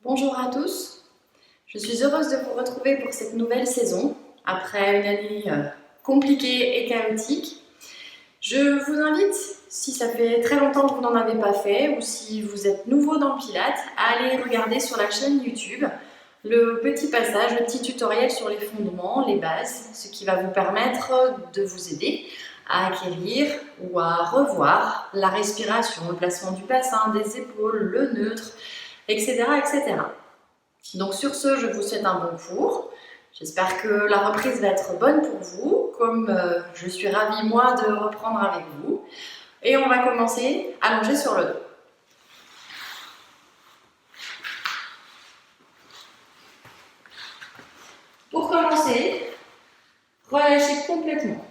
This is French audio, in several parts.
Bonjour à tous, je suis heureuse de vous retrouver pour cette nouvelle saison, après une année compliquée et chaotique. Je vous invite, si ça fait très longtemps que vous n'en avez pas fait ou si vous êtes nouveau dans le Pilates, à aller regarder sur la chaîne YouTube le petit passage, le petit tutoriel sur les fondements, les bases, ce qui va vous permettre de vous aider à acquérir ou à revoir la respiration, le placement du bassin, des épaules, le neutre, etc., etc. Donc sur ce, je vous souhaite un bon cours. J'espère que la reprise va être bonne pour vous, comme je suis ravie moi de reprendre avec vous. Et on va commencer allongé sur le dos. Pour commencer, relâchez complètement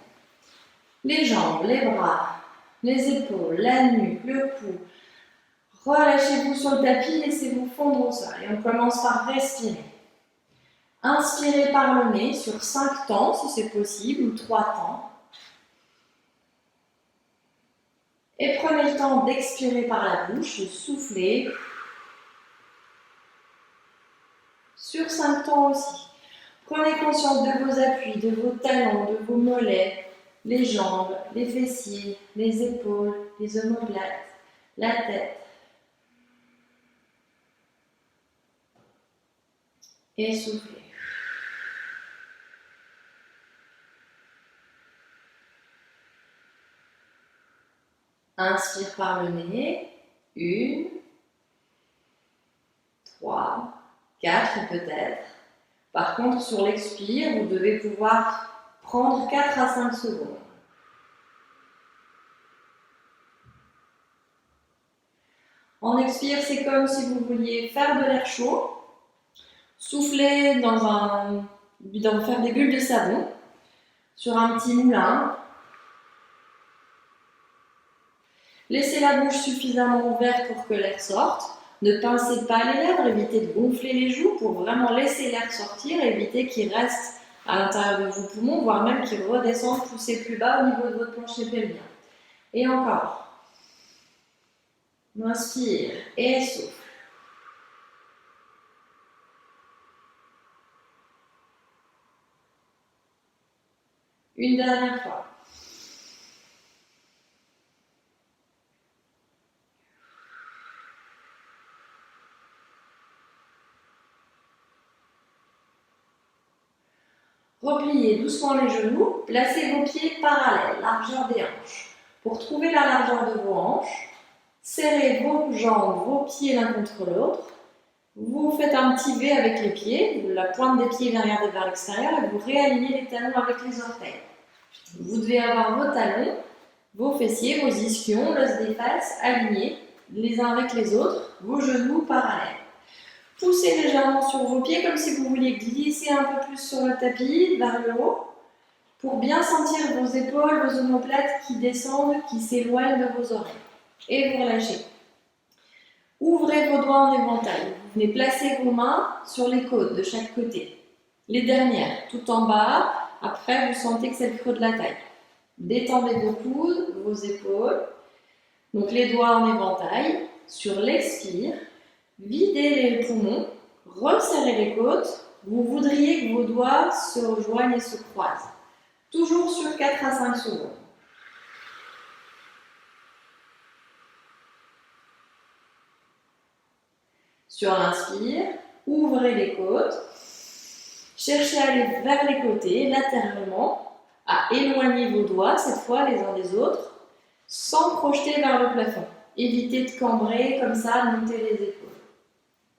les jambes, les bras, les épaules, la nuque, le cou. Relâchez-vous sur le tapis, laissez-vous fondre au sol. Et on commence par respirer. Inspirez par le nez sur 5 temps si c'est possible, ou 3 temps. Et prenez le temps d'expirer par la bouche, de souffler. Sur 5 temps aussi. Prenez conscience de vos appuis, de vos talons, de vos mollets, les jambes, les fessiers, les épaules, les omoplates, la tête. Et soufflez. Inspire par le nez. 1, 3, 4 peut-être. Par contre, sur l'expire, vous devez pouvoir prendre 4 à 5 secondes. En expire, c'est comme si vous vouliez faire de l'air chaud. Souffler faire des bulles de savon sur un petit moulin. Laissez la bouche suffisamment ouverte pour que l'air sorte. Ne pincez pas les lèvres, évitez de gonfler les joues pour vraiment laisser l'air sortir, éviter qu'il reste à l'intérieur de vos poumons, voire même qu'il redescende, pousser plus bas au niveau de votre plancher pelvien. Et encore. Inspire et souffle. Une dernière fois. Repliez doucement les genoux, placez vos pieds parallèles, largeur des hanches. Pour trouver la largeur de vos hanches, serrez vos jambes, vos pieds l'un contre l'autre. Vous faites un petit V avec les pieds, la pointe des pieds vient regarder vers l'extérieur et vous réalignez les talons avec les orteils. Vous devez avoir vos talons, vos fessiers, vos ischions, l'os des fesses alignés les uns avec les autres, vos genoux parallèles. Poussez légèrement sur vos pieds comme si vous vouliez glisser un peu plus sur le tapis vers le haut pour bien sentir vos épaules, vos omoplates qui descendent, qui s'éloignent de vos oreilles. Et vous relâchez. Ouvrez vos doigts en éventail. Vous venez placer vos mains sur les côtes de chaque côté. Les dernières, tout en bas. Après, vous sentez que c'est le creux de la taille. Détendez vos coudes, vos épaules. Donc les doigts en éventail. Sur l'expire, videz les poumons, resserrez les côtes. Vous voudriez que vos doigts se rejoignent et se croisent. Toujours sur 4 à 5 secondes. Sur l'inspire, ouvrez les côtes. Cherchez à aller vers les côtés, latéralement, à éloigner vos doigts, cette fois les uns des autres, sans projeter vers le plafond. Évitez de cambrer, comme ça, monter les épaules.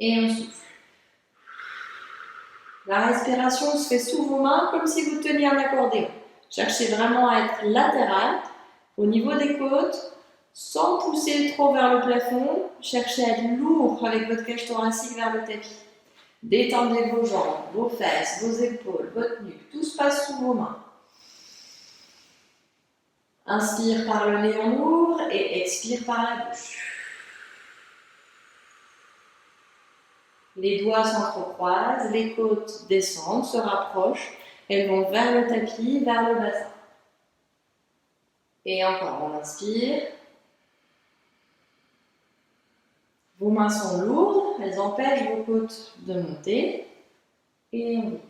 Et on souffle. La respiration se fait sous vos mains, comme si vous teniez un accordéon. Cherchez vraiment à être latéral, au niveau des côtes, sans pousser trop vers le plafond. Cherchez à être lourd avec votre cage thoracique vers le tapis. Détendez vos jambes, vos fesses, vos épaules, votre nuque. Tout se passe sous vos mains. Inspire par le nez, on ouvre et expire par la bouche. Les doigts s'entrecroisent, les côtes descendent, se rapprochent. Elles vont vers le tapis, vers le bassin. Et encore, on inspire. Vos mains sont lourdes, elles empêchent vos côtes de monter. Et on...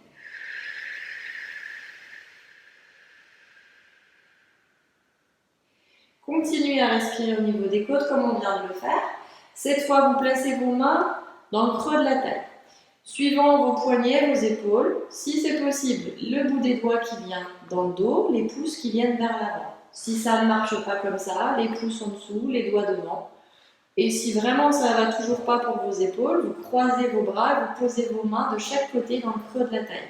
Continuez à respirer au niveau des côtes comme on vient de le faire. Cette fois, vous placez vos mains dans le creux de la taille. Suivant vos poignets, vos épaules, si c'est possible, le bout des doigts qui vient dans le dos, les pouces qui viennent vers l'avant. Si ça ne marche pas comme ça, les pouces en dessous, les doigts devant. Et si vraiment ça ne va toujours pas pour vos épaules, vous croisez vos bras et vous posez vos mains de chaque côté dans le creux de la taille.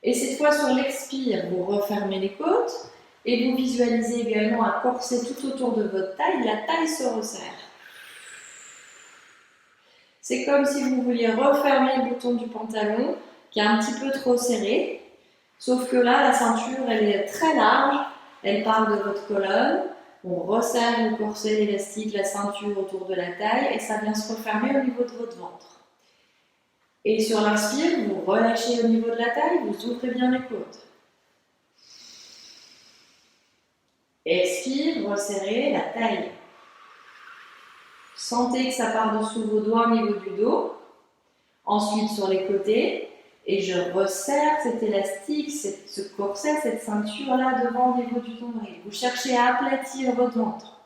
Et cette fois, sur l'expire, vous refermez les côtes et vous visualisez également un corset tout autour de votre taille. La taille se resserre. C'est comme si vous vouliez refermer le bouton du pantalon qui est un petit peu trop serré. Sauf que là, la ceinture, elle est très large. Elle part de votre colonne. On resserre le corset, l'élastique, la ceinture autour de la taille et ça vient se refermer au niveau de votre ventre. Et sur l'inspire, vous relâchez au niveau de la taille, vous ouvrez bien les côtes. Expire, resserrez la taille. Sentez que ça part dessous vos doigts au niveau du dos. Ensuite sur les côtés. Et je resserre cet élastique, ce corset, cette ceinture-là devant au niveau du nombril. Vous cherchez à aplatir votre ventre.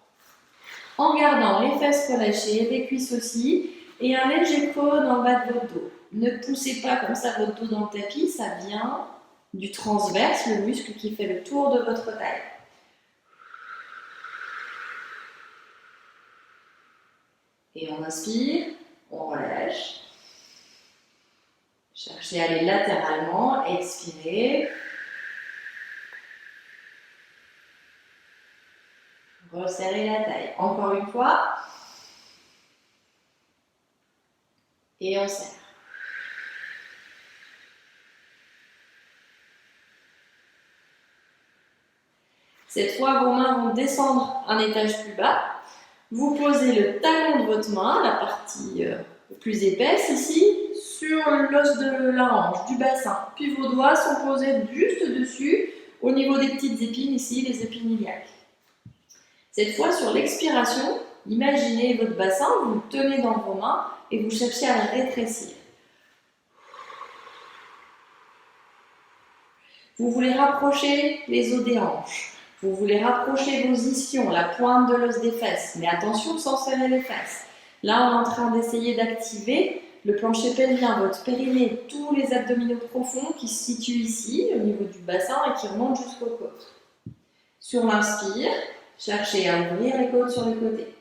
En gardant les fesses relâchées, les cuisses aussi, et un léger creux dans le bas de votre dos. Ne poussez pas comme ça votre dos dans le tapis, ça vient du transverse, le muscle qui fait le tour de votre taille. Et on inspire, on relâche. Cherchez à aller latéralement, expirez. Resserrez la taille. Encore une fois. Et on serre. Cette fois, vos mains vont descendre un étage plus bas. Vous posez le talon de votre main, la partie plus épaisse ici, sur l'os de la hanche, du bassin. Puis vos doigts sont posés juste dessus, au niveau des petites épines ici, les épines iliaques. Cette fois, sur l'expiration, imaginez votre bassin, vous le tenez dans vos mains et vous cherchez à le rétrécir. Vous voulez rapprocher les os des hanches. Vous voulez rapprocher vos ischions, la pointe de l'os des fesses. Mais attention sans serrer les fesses. Là, on est en train d'essayer d'activer le plancher pelvien, votre périnée, tous les abdominaux profonds qui se situent ici, au niveau du bassin et qui remontent jusqu'aux côtes. Sur l'inspire, cherchez à ouvrir les côtes sur les côtés.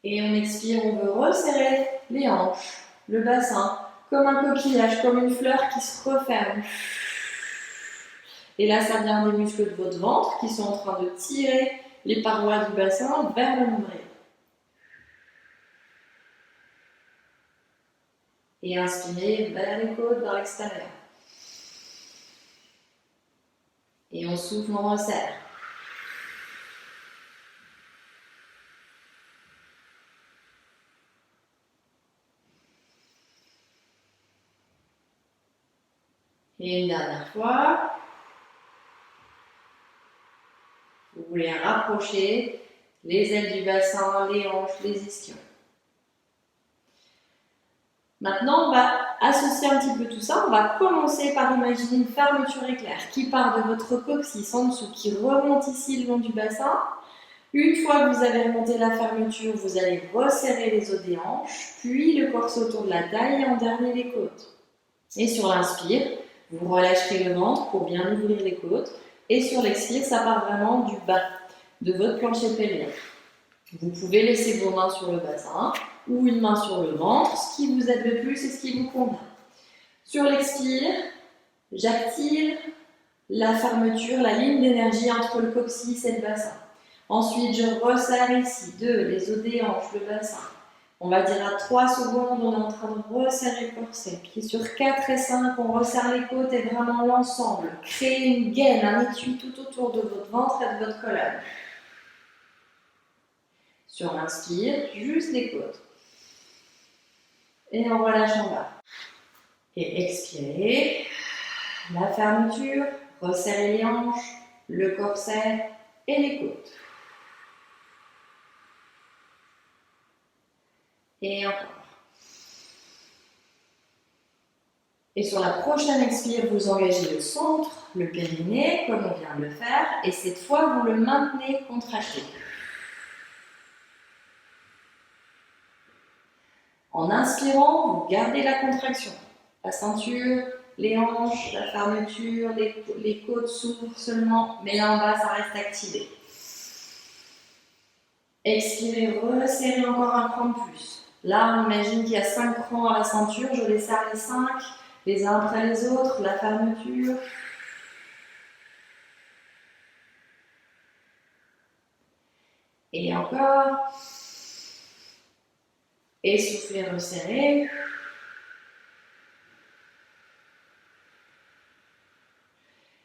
Et on expire, on veut resserrer les hanches, le bassin, comme un coquillage, comme une fleur qui se referme. Et là, ça vient des muscles de votre ventre qui sont en train de tirer les parois du bassin vers le nombril. Et inspirez vers les côtes, vers l'extérieur. Et on souffle, on resserre. Et une dernière fois. Vous voulez rapprocher les ailes du bassin, les hanches, les ischions. Maintenant, on va associer un petit peu tout ça. On va commencer par imaginer une fermeture éclair qui part de votre coccyx en dessous, qui remonte ici le long du bassin. Une fois que vous avez remonté la fermeture, vous allez resserrer les os des hanches, puis le corset autour de la taille et en dernier les côtes. Et sur l'inspire, vous relâcherez le ventre pour bien ouvrir les côtes. Et sur l'expire, ça part vraiment du bas de votre plancher pelvien. Vous pouvez laisser vos mains sur le bassin ou une main sur le ventre, ce qui vous aide le plus et ce qui vous convient. Sur l'expire, j'active la fermeture, la ligne d'énergie entre le coccyx et le bassin. Ensuite, je resserre ici, les os des hanches, le bassin. On va dire à 3 secondes, on est en train de resserrer le corset. Puis sur 4 et 5, on resserre les côtes et vraiment l'ensemble. Créez une gaine, un étui tout autour de votre ventre et de votre colonne. Sur l'inspire, juste les côtes. Et on relâche en bas. Et expirez. La fermeture, resserrez les hanches, le corset et les côtes. Et encore. Et sur la prochaine expire, vous engagez le centre, le périnée, comme on vient de le faire. Et cette fois, vous le maintenez contracté. En inspirant, vous gardez la contraction. La ceinture, les hanches, la fermeture, les côtes s'ouvrent seulement, mais là en bas, ça reste activé. Expirez, resserrez encore un cran de plus. Là, on imagine qu'il y a 5 crans à la ceinture, je les serre les 5, les uns après les autres, la fermeture. Et encore. Essoufflez, resserrez.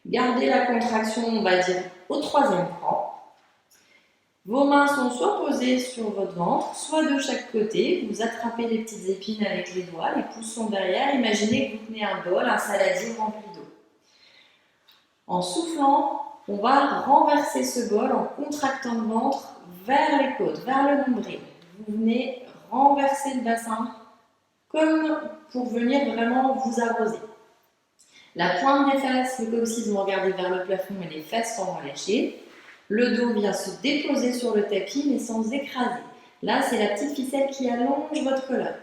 Gardez la contraction, on va dire, au 3e cran. Vos mains sont soit posées sur votre ventre, soit de chaque côté. Vous attrapez les petites épines avec les doigts, les pouces sont derrière. Imaginez que vous tenez un bol, un saladier rempli d'eau. En soufflant, on va renverser ce bol en contractant le ventre vers les côtes, vers le nombril. Vous venez renverser le bassin comme pour venir vraiment vous arroser. La pointe des fesses, le coccyx, vous regardez vers le plafond et les fesses sont relâchées. Le dos vient se déposer sur le tapis mais sans écraser. Là, c'est la petite ficelle qui allonge votre colonne.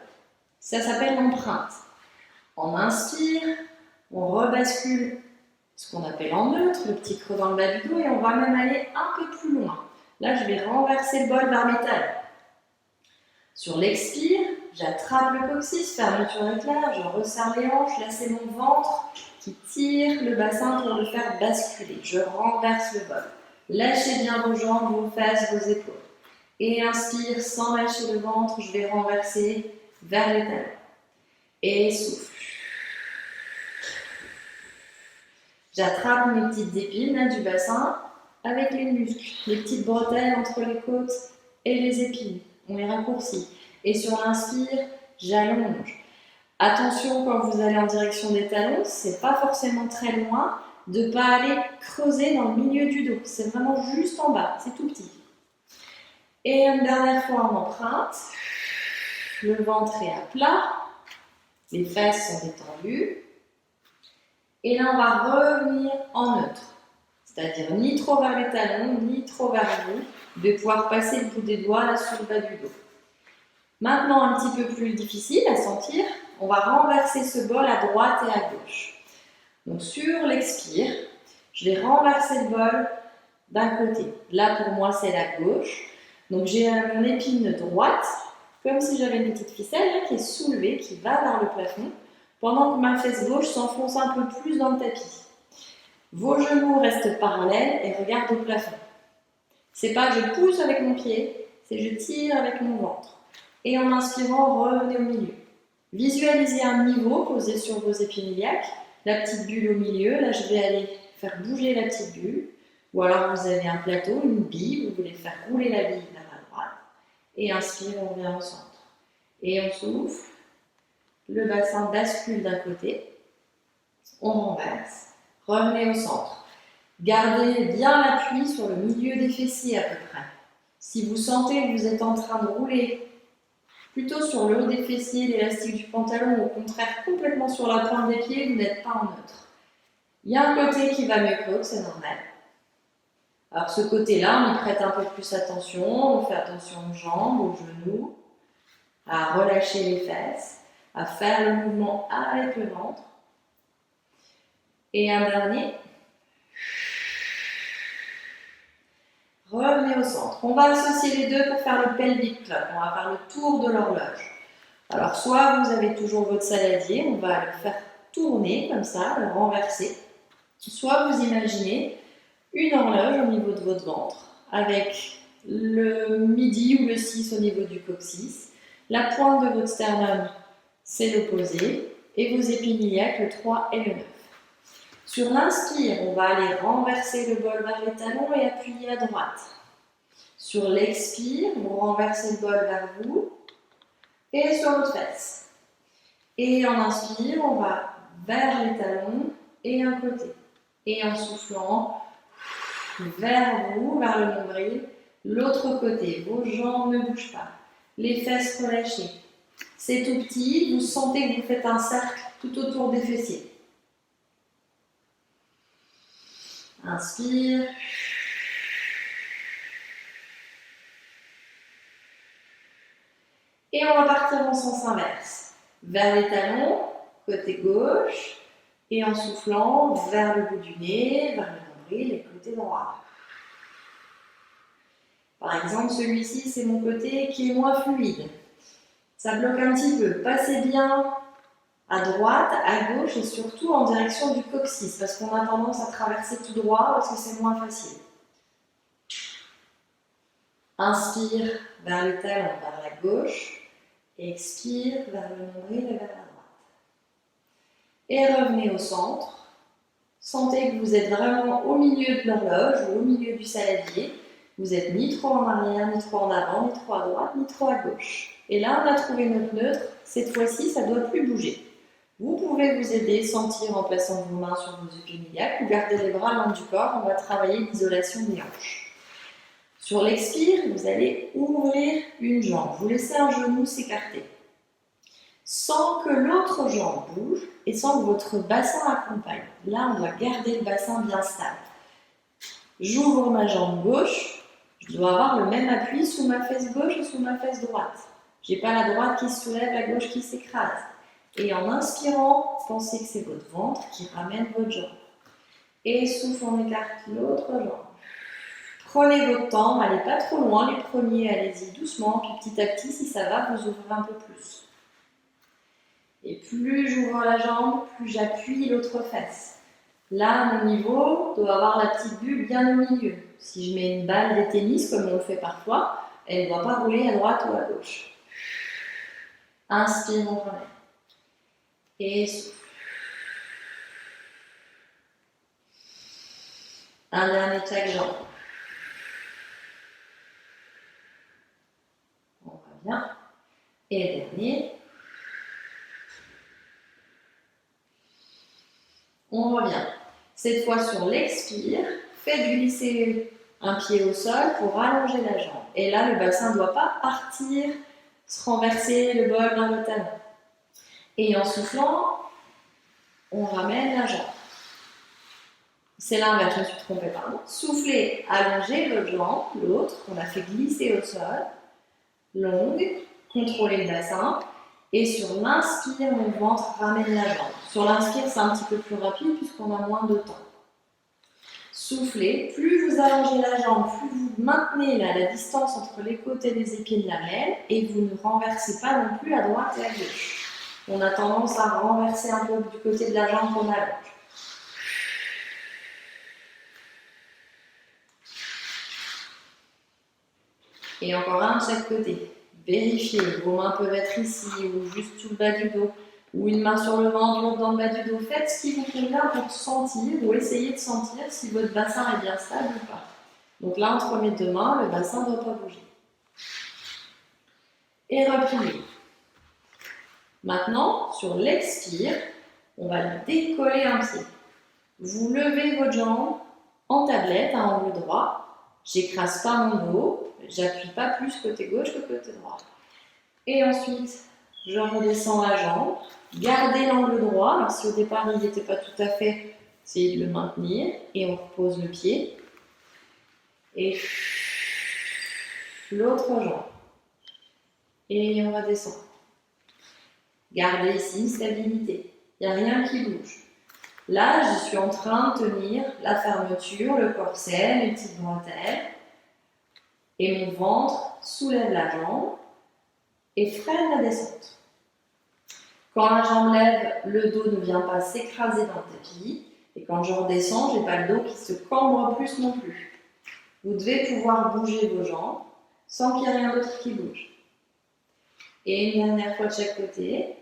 Ça s'appelle l'empreinte. On inspire, on rebascule ce qu'on appelle en neutre, le petit creux dans le bas du dos, et on va même aller un peu plus loin. Là, je vais renverser le bol vers mes talons. Sur l'expire, j'attrape le coccyx, fermeture éclair, je resserre les hanches, là c'est mon ventre qui tire le bassin pour le faire basculer. Je renverse le bol. Lâchez bien vos jambes, vos fesses, vos épaules. Et inspire sans lâcher le ventre, je vais renverser vers les talons. Et souffle. J'attrape mes petites épines là, du bassin avec les muscles, les petites bretelles entre les côtes et les épines. On les raccourcit. Et sur l'inspire, j'allonge. Attention quand vous allez en direction des talons, c'est pas forcément très loin de ne pas aller creuser dans le milieu du dos. C'est vraiment juste en bas, c'est tout petit. Et une dernière fois en empreinte. Le ventre est à plat, les fesses sont détendues. Et là, on va revenir en neutre. C'est-à-dire ni trop vers les talons, ni trop vers vous. De pouvoir passer le bout des doigts là sur le bas du dos. Maintenant, un petit peu plus difficile à sentir, on va renverser ce bol à droite et à gauche. Donc sur l'expire, je vais renverser le bol d'un côté. Là, pour moi, c'est la gauche. Donc j'ai mon épine droite, comme si j'avais une petite ficelle là, qui est soulevée, qui va vers le plafond, pendant que ma fesse gauche s'enfonce un peu plus dans le tapis. Vos genoux restent parallèles et regardent au plafond. C'est pas je pousse avec mon pied, c'est je tire avec mon ventre. Et en inspirant, revenez au milieu. Visualisez un niveau posé sur vos épines iliaques, la petite bulle au milieu. Là, je vais aller faire bouger la petite bulle. Ou alors, vous avez un plateau, une bille, vous voulez faire rouler la bille vers la droite. Et inspire, on revient au centre. Et on souffle. Le bassin bascule d'un côté. On renverse. Revenez au centre. Gardez bien l'appui sur le milieu des fessiers à peu près. Si vous sentez que vous êtes en train de rouler plutôt sur le haut des fessiers, l'élastique du pantalon, ou au contraire complètement sur la pointe des pieds, vous n'êtes pas en neutre. Il y a un côté qui va mieux que l'autre, c'est normal. Alors ce côté-là, on y prête un peu plus attention, on fait attention aux jambes, aux genoux, à relâcher les fesses, à faire le mouvement avec le ventre. Et un dernier. Revenez au centre. On va associer les deux pour faire le pelvic club. On va faire le tour de l'horloge. Alors, soit vous avez toujours votre saladier, on va le faire tourner comme ça, le renverser. Soit vous imaginez une horloge au niveau de votre ventre, avec le midi ou le 6 au niveau du coccyx. La pointe de votre sternum, c'est l'opposé, et vos épines iliaques, le 3 et le 9. Sur l'inspire, on va aller renverser le bol vers les talons et appuyer à droite. Sur l'expire, vous renversez le bol vers vous et sur votre fesse. Et en inspire, on va vers les talons et un côté. Et en soufflant, vers vous, vers le nombril, l'autre côté. Vos jambes ne bougent pas. les fesses relâchées. C'est tout petit, vous sentez que vous faites un cercle tout autour des fessiers. Inspire. Et on va partir en sens inverse. Vers les talons, côté gauche. Et en soufflant, vers le bout du nez, vers le nombril et côté droit. Par exemple, celui-ci, c'est mon côté qui est moins fluide. Ça bloque un petit peu. Passez bien à droite, à gauche et surtout en direction du coccyx parce qu'on a tendance à traverser tout droit parce que c'est moins facile. Inspire vers les talons, vers la gauche. Expire vers le nombril et vers la droite. Et revenez au centre. Sentez que vous êtes vraiment au milieu de l'horloge ou au milieu du saladier. Vous n'êtes ni trop en arrière, ni trop en avant, ni trop à droite, ni trop à gauche. Et là, on a trouvé notre neutre. Cette fois-ci, ça ne doit plus bouger. Vous pouvez vous aider, sentir en plaçant vos mains sur vos épaules iliaques ou garder les bras loin du corps. On va travailler l'isolation des hanches. Sur l'expire, vous allez ouvrir une jambe. Vous laissez un genou s'écarter. Sans que l'autre jambe bouge et sans que votre bassin accompagne. Là, on doit garder le bassin bien stable. J'ouvre ma jambe gauche. Je dois avoir le même appui sous ma fesse gauche et sous ma fesse droite. Je n'ai pas la droite qui se soulève, la gauche qui s'écrase. Et en inspirant, pensez que c'est votre ventre qui ramène votre jambe. Et souffle, on écarte l'autre jambe. Prenez votre temps, n'allez pas trop loin. Les premiers, allez-y doucement. Puis petit à petit, si ça va, vous ouvrez un peu plus. Et plus j'ouvre la jambe, plus j'appuie l'autre fesse. Là, mon niveau doit avoir la petite bulle bien au milieu. Si je mets une balle de tennis, comme on le fait parfois, elle ne doit pas rouler à droite ou à gauche. Inspire, on ramène. Et souffle. Un dernier chaque jambe. On va bien. Et le dernier. On revient. Cette fois sur l'expire, faites glisser un pied au sol pour allonger la jambe. Et là, le bassin ne doit pas partir, se renverser le bol dans le talon. Et en soufflant, on ramène la jambe. C'est l'inverse, je me suis trompée, pardon. Soufflez, allongez votre jambe, l'autre, qu'on a fait glisser au sol, longue, contrôlez le bassin. Et sur l'inspire, mon ventre ramène la jambe. Sur l'inspire, c'est un petit peu plus rapide puisqu'on a moins de temps. Soufflez, plus vous allongez la jambe, plus vous maintenez la distance entre les côtés des épines de la mêle et vous ne renversez pas non plus à droite et à gauche. On a tendance à renverser un peu du côté de la jambe qu'on allonge. Et encore un de chaque côté. Vérifiez, vos mains peuvent être ici ou juste sous le bas du dos, ou une main sur le ventre, l'autre dans le bas du dos. Faites ce qui vous convient pour sentir ou essayez de sentir si votre bassin est bien stable ou pas. Donc là, entre mes deux mains, le bassin ne doit pas bouger. Et repliez. Maintenant, sur l'expire, on va décoller un pied. Vous levez votre jambe en tablette à angle droit. J'écrase pas mon dos. J'appuie pas plus côté gauche que côté droit. Et ensuite, je redescends la jambe. Gardez l'angle droit. Alors si au départ il n'était pas tout à fait, essayez de le maintenir. Et on repose le pied. Et l'autre jambe. Et on redescend. Gardez ici une stabilité. Il n'y a rien qui bouge. Là, je suis en train de tenir la fermeture, le corset, les petites bretelles. Et mon ventre soulève la jambe et freine la descente. Quand la jambe lève, le dos ne vient pas s'écraser dans le tapis. Et quand je redescends, je n'ai pas le dos qui se cambre plus non plus. Vous devez pouvoir bouger vos jambes sans qu'il y ait rien d'autre qui bouge. Et une dernière fois de chaque côté.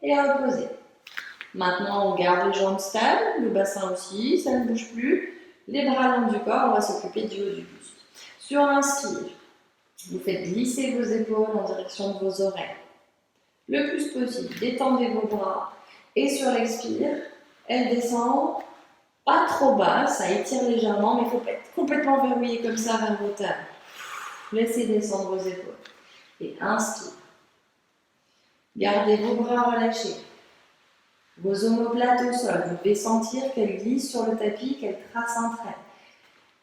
Et reposer. Maintenant, on garde les jambes stables, le bassin aussi, ça ne bouge plus. Les bras longs du corps, on va s'occuper du haut du buste. Sur l'inspire, vous faites glisser vos épaules en direction de vos oreilles. Le plus possible, détendez vos bras. Et sur l'expire, elles descendent Pas trop bas, ça étire légèrement, mais il ne faut pas être complètement verrouillé comme ça vers vos tables. Laissez descendre vos épaules. Et inspire. Gardez vos bras relâchés. Vos omoplates au sol. Vous devez sentir qu'elles glissent sur le tapis, qu'elles tracent un trait.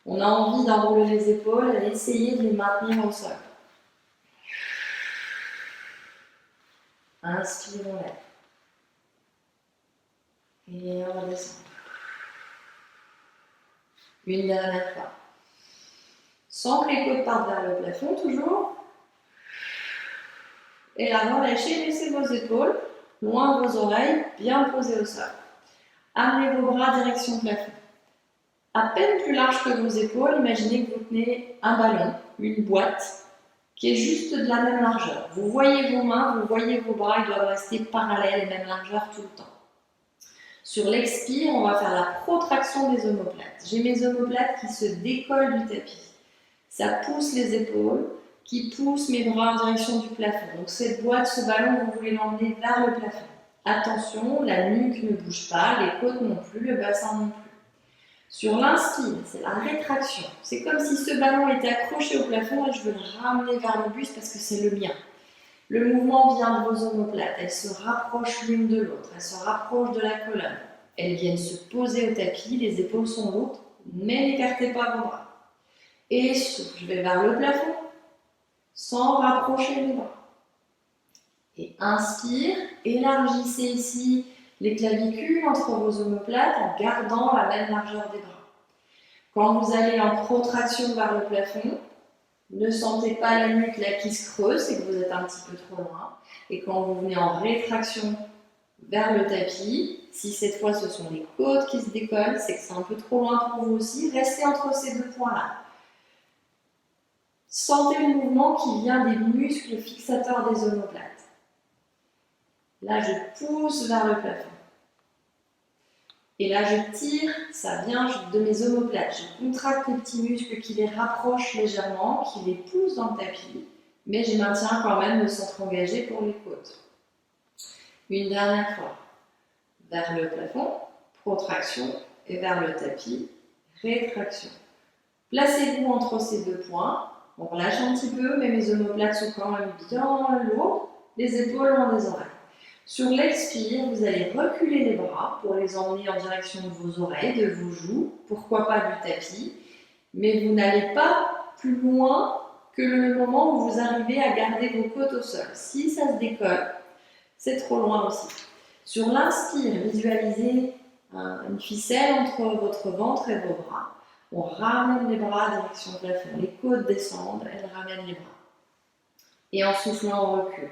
On a envie d'enrouler les épaules et essayer de les maintenir au sol. Inspire, on lève. Et on redescend. Une dernière fois. Sans que les côtes partent vers le plafond, toujours. Et là, relâchez, laissez vos épaules loin de vos oreilles, bien posées au sol. Amenez vos bras direction plafond. À peine plus large que vos épaules, imaginez que vous tenez un ballon, une boîte, qui est juste de la même largeur. Vous voyez vos mains, vous voyez vos bras, ils doivent rester parallèles et même largeur tout le temps. Sur l'expire, on va faire la protraction des omoplates. J'ai mes omoplates qui se décollent du tapis. Ça pousse les épaules, qui pousse mes bras en direction du plafond. Donc cette boîte, ce ballon, vous voulez l'emmener vers le plafond. Attention, la nuque ne bouge pas, les côtes non plus, le bassin non plus. Sur l'inspire, c'est la rétraction. C'est comme si ce ballon était accroché au plafond et je veux le ramener vers le buste parce que c'est le mien. Le mouvement vient de vos omoplates, elles se rapprochent l'une de l'autre, elles se rapprochent de la colonne. Elles viennent se poser au tapis, les épaules sont lourdes, mais n'écartez pas vos bras. Et souffle, je vais vers le plafond, sans rapprocher les bras. Et inspire, élargissez ici les clavicules entre vos omoplates en gardant la même largeur des bras. Quand vous allez en protraction vers le plafond, ne sentez pas la nuque là qui se creuse, c'est que vous êtes un petit peu trop loin. Et quand vous venez en rétraction vers le tapis, si cette fois ce sont les côtes qui se décollent, c'est que c'est un peu trop loin pour vous aussi. Restez entre ces deux points-là. Sentez le mouvement qui vient des muscles fixateurs des omoplates. Là, je pousse vers le plafond. Et là, je tire, ça vient de mes omoplates. Je contracte les petits muscles qui les rapprochent légèrement, qui les poussent dans le tapis, mais je maintiens quand même le centre engagé pour les côtes. Une dernière fois. Vers le plafond, protraction, et vers le tapis, rétraction. Placez-vous entre ces deux points. On relâche un petit peu, mais mes omoplates sont quand même bien lourdes, les épaules loin des oreilles. Sur l'expire, vous allez reculer les bras pour les emmener en direction de vos oreilles, de vos joues, pourquoi pas du tapis, mais vous n'allez pas plus loin que le moment où vous arrivez à garder vos côtes au sol. Si ça se décolle, c'est trop loin aussi. Sur l'inspire, visualisez une ficelle entre votre ventre et vos bras. On ramène les bras en direction du plafond. Les côtes descendent, elles ramènent les bras. Et en soufflant, on recule.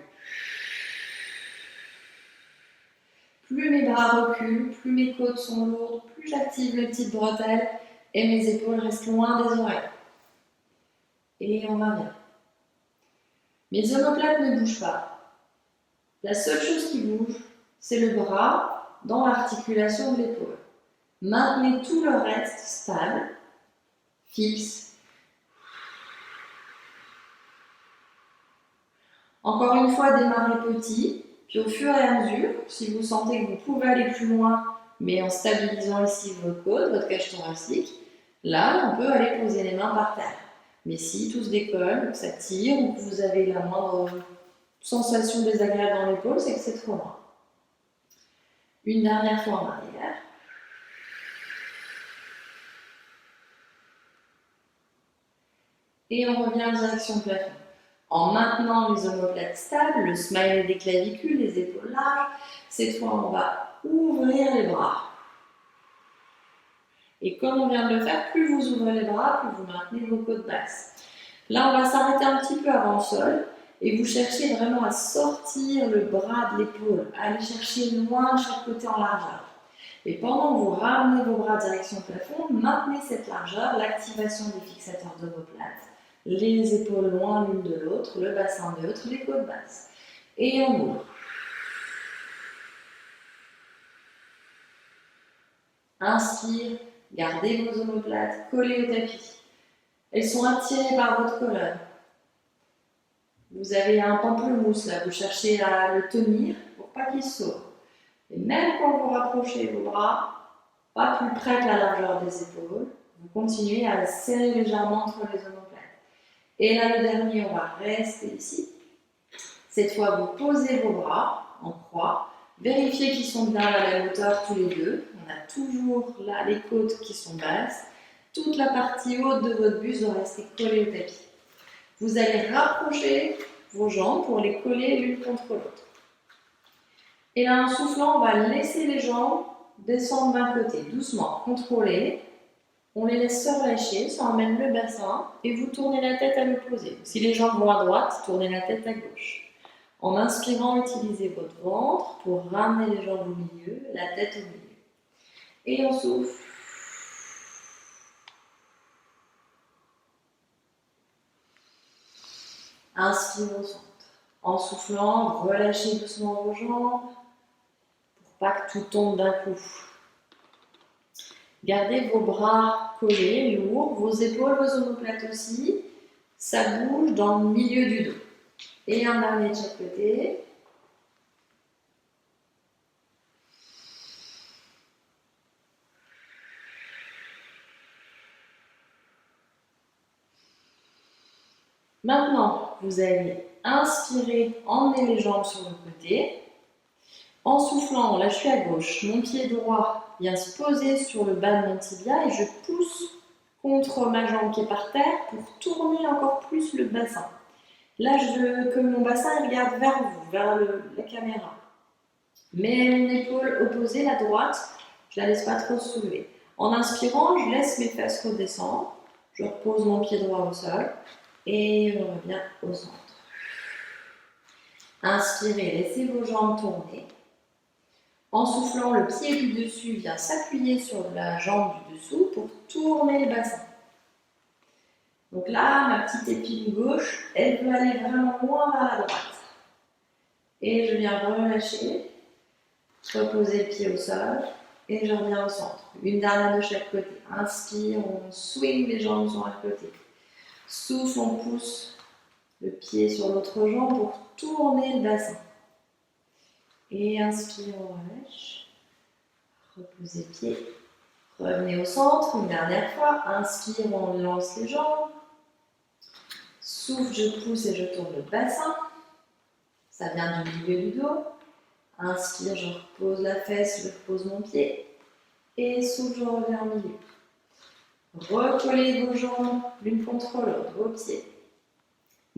Plus mes bras reculent, plus mes côtes sont lourdes, plus j'active les petites bretelles et mes épaules restent loin des oreilles. Et on va bien. Mes omoplates ne bougent pas. La seule chose qui bouge, c'est le bras dans l'articulation de l'épaule. Maintenez tout le reste stable, fixe. Encore une fois, démarrez petit. Puis au fur et à mesure, si vous sentez que vous pouvez aller plus loin, mais en stabilisant ici vos côtes, votre cage thoracique, là, on peut aller poser les mains par terre. Mais si tout se décolle, que ça tire, ou que vous avez la moindre sensation désagréable dans l'épaule, c'est que c'est trop loin. Une dernière fois en arrière. Et on revient en direction plafond. En maintenant les omoplates stables, le smiley des clavicules, les épaules larges, cette fois on va ouvrir les bras. Et comme on vient de le faire, plus vous ouvrez les bras, plus vous maintenez vos côtes basses. Là on va s'arrêter un petit peu avant le sol et vous cherchez vraiment à sortir le bras de l'épaule, à aller chercher loin de chaque côté en largeur. Et pendant que vous ramenez vos bras direction plafond, maintenez cette largeur, l'activation des fixateurs d'omoplates. Les épaules loin l'une de l'autre, le bassin neutre, les côtes basses. Et on ouvre. Inspire, gardez vos omoplates collées au tapis. Elles sont attirées par votre colonne. Vous avez un pamplemousse là, vous cherchez à le tenir pour pas qu'il sauve. Et même quand vous rapprochez vos bras, pas plus près que la largeur des épaules. Vous continuez à serrer légèrement entre les omoplates. Et là, le dernier, on va rester ici. Cette fois, vous posez vos bras en croix. Vérifiez qu'ils sont bien à la même hauteur tous les deux. On a toujours là les côtes qui sont basses. Toute la partie haute de votre buste doit rester collée au tapis. Vous allez rapprocher vos jambes pour les coller l'une contre l'autre. Et là, en soufflant, on va laisser les jambes descendre d'un côté, doucement, contrôlez. On les laisse se relâcher, ça emmène le bassin et vous tournez la tête à l'opposé. Si les jambes vont à droite, tournez la tête à gauche. En inspirant, utilisez votre ventre pour ramener les jambes au milieu, la tête au milieu. Et on souffle. Inspire au centre. En soufflant, relâchez doucement vos jambes pour pas que tout tombe d'un coup. Gardez vos bras collés, lourds, vos épaules, vos omoplates aussi. Ça bouge dans le milieu du dos. Et un dernier de chaque côté. Maintenant, vous allez inspirer, emmener les jambes sur le côté. En soufflant, là je suis à gauche, mon pied droit vient se poser sur le bas de mon tibia et je pousse contre ma jambe qui est par terre pour tourner encore plus le bassin. Là, je veux que mon bassin regarde vers vous, vers la caméra. Mais mon épaule opposée, la droite, je la laisse pas trop se soulever. En inspirant, je laisse mes fesses redescendre. Je repose mon pied droit au sol et je reviens au centre. Inspirez, laissez vos jambes tourner. En soufflant, le pied du dessus vient s'appuyer sur la jambe du dessous pour tourner le bassin. Donc là, ma petite épine gauche, elle veut aller vraiment moins vers la droite. Et je viens relâcher, reposer le pied au sol et je reviens au centre. Une dernière de chaque côté. Inspire, on swing les jambes sur un côté. Souffle, on pousse le pied sur l'autre jambe pour tourner le bassin. Et inspire, on relâche. Reposez le pied. Revenez au centre, une dernière fois. Inspire, on lance les jambes. Souffle, je pousse et je tourne le bassin. Ça vient du milieu du dos. Inspire, je repose la fesse, je repose mon pied. Et souffle, je reviens au milieu. Recollez vos jambes l'une contre l'autre, vos pieds.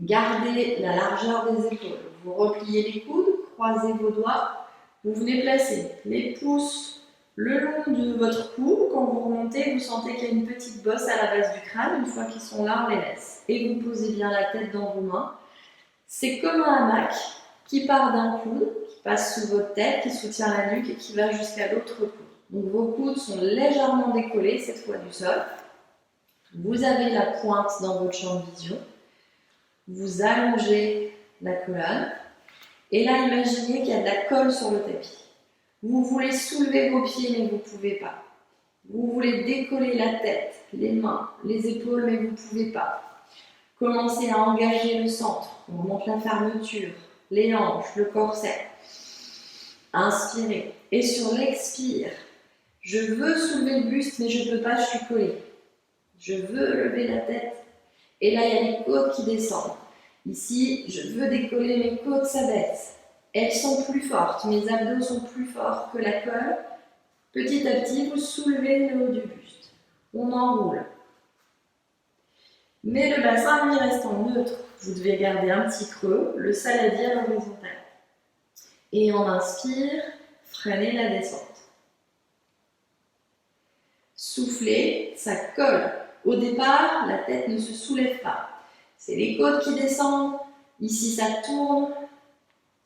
Gardez la largeur des épaules. Vous repliez les coudes, croisez vos doigts. Vous venez placer les pouces le long de votre cou. Quand vous remontez, vous sentez qu'il y a une petite bosse à la base du crâne. Une fois qu'ils sont là, on les laisse. Et vous posez bien la tête dans vos mains. C'est comme un hamac qui part d'un coude, qui passe sous votre tête, qui soutient la nuque et qui va jusqu'à l'autre coude. Donc vos coudes sont légèrement décollés, cette fois du sol. Vous avez la pointe dans votre champ de vision. Vous allongez la colonne. Et là, imaginez qu'il y a de la colle sur le tapis. Vous voulez soulever vos pieds, mais vous ne pouvez pas. Vous voulez décoller la tête, les mains, les épaules, mais vous ne pouvez pas. Commencez à engager le centre. On remonte la fermeture, les hanches, le corset. Inspirez. Et sur l'expire, je veux soulever le buste, mais je ne peux pas, je suis collée. Je veux lever la tête. Et là, il y a les côtes qui descendent. Ici, je veux décoller mes côtes, ça baisse. Elles sont plus fortes, mes abdos sont plus forts que la colle. Petit à petit, vous soulevez le haut du buste. On enroule. Mais le bassin, lui, reste en neutre. Vous devez garder un petit creux, le saladier à l'horizontale. Et on inspire, freinez la descente. Soufflez, ça colle. Au départ, la tête ne se soulève pas. C'est les côtes qui descendent. Ici, ça tourne.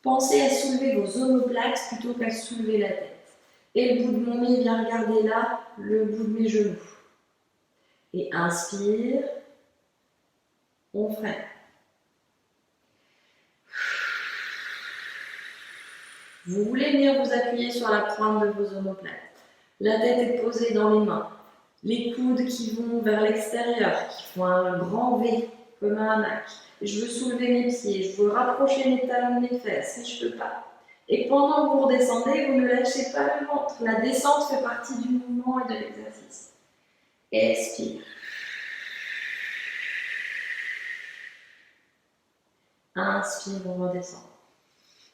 Pensez à soulever vos omoplates plutôt qu'à soulever la tête. Et le bout de mon nez vient regarder là, le bout de mes genoux. Et inspire. On freine. Vous voulez venir vous appuyer sur la pointe de vos omoplates. La tête est posée dans les mains. Les coudes qui vont vers l'extérieur, qui font un grand V, comme un hamac. Je veux soulever mes pieds, je veux rapprocher mes talons de mes fesses, mais je ne peux pas. Et pendant que vous redescendez, vous ne lâchez pas le ventre. La descente fait partie du mouvement et de l'exercice. Expire. Inspire, on redescend.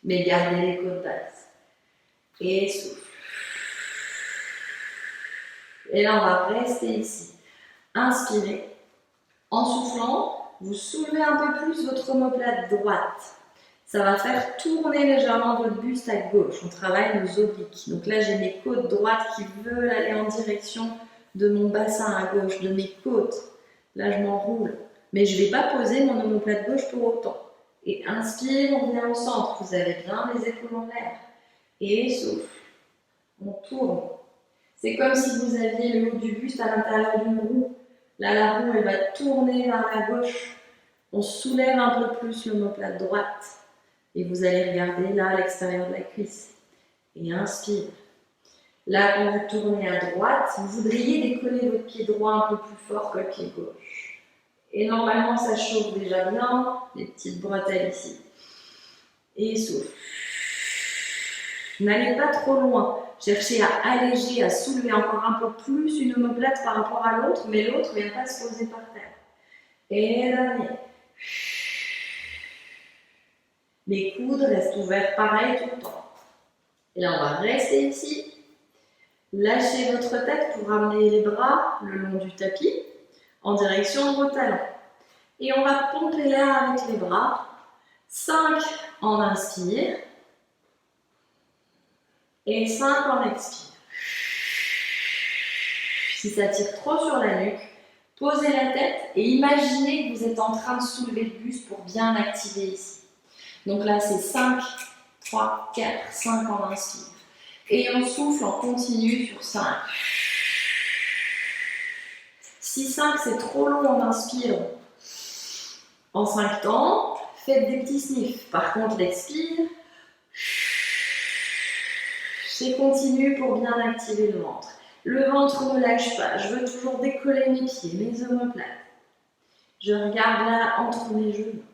Mais gardez les côtes basses. Et souffle. Et là, on va rester ici. Inspirez. En soufflant, vous soulevez un peu plus votre omoplate droite. Ça va faire tourner légèrement votre buste à gauche. On travaille nos obliques. Donc là, j'ai mes côtes droites qui veulent aller en direction de mon bassin à gauche, de mes côtes. Là, je m'enroule. Mais je ne vais pas poser mon omoplate gauche pour autant. Et inspire, on vient au centre. Vous avez bien les épaules en l'air. Et souffle. On tourne. C'est comme si vous aviez le haut du buste à l'intérieur d'une roue. Là, la roue, elle va tourner vers la gauche. On soulève un peu plus l'omoplate droite. Et vous allez regarder là à l'extérieur de la cuisse. Et inspire. Là, quand vous tournez à droite, vous voudriez décoller votre pied droit un peu plus fort que le pied gauche. Et normalement, ça chauffe déjà bien. Les petites bretelles ici. Et souffle. N'allez pas trop loin. Cherchez à alléger, à soulever encore un peu plus une omoplate par rapport à l'autre, mais l'autre ne vient pas se poser par terre. Et dernier. Les coudes restent ouverts pareil tout le temps. Et là, on va rester ici. Lâchez votre tête pour ramener les bras le long du tapis en direction de vos talons. Et on va pomper l'air avec les bras. 5 en inspire. Et 5 en expire. Si ça tire trop sur la nuque, posez la tête et imaginez que vous êtes en train de soulever le buste pour bien l'activer ici. Donc là, c'est 5, 3, 4, 5 en inspire. Et on souffle en continu sur 5. Si 5 c'est trop long, on inspire en 5 temps. Faites des petits sniffs. Par contre, l'expire, c'est continu pour bien activer le ventre. Le ventre ne lâche pas. Je veux toujours décoller mes pieds, mes omoplates. Je regarde là entre mes genoux.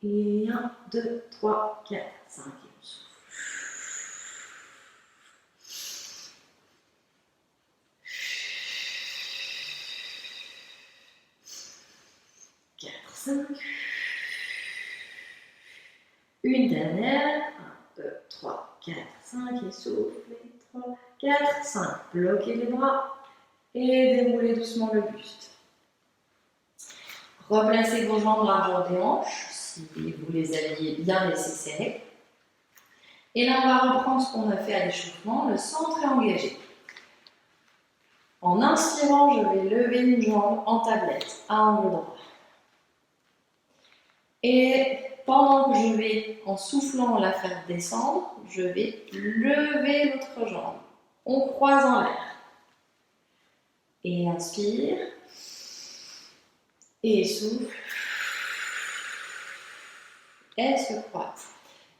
Et 1, 2, 3, 4, 5. Et on souffle. 4, 5. Une dernière. 1, 2, 3, 4, 5. Et soufflez. 3, 4, 5. Bloquez les bras. Et déroulez doucement le buste. Replacez vos jambes largeur des hanches, si vous les aviez bien laissées serrées. Et là, on va reprendre ce qu'on a fait à l'échauffement. Le centre est engagé. En inspirant, je vais lever une jambe en tablette, à angle droit. Et pendant que je vais, en soufflant, la faire descendre, je vais lever l'autre jambe. On croise en l'air. Et inspire. Et souffle. Elle se croise.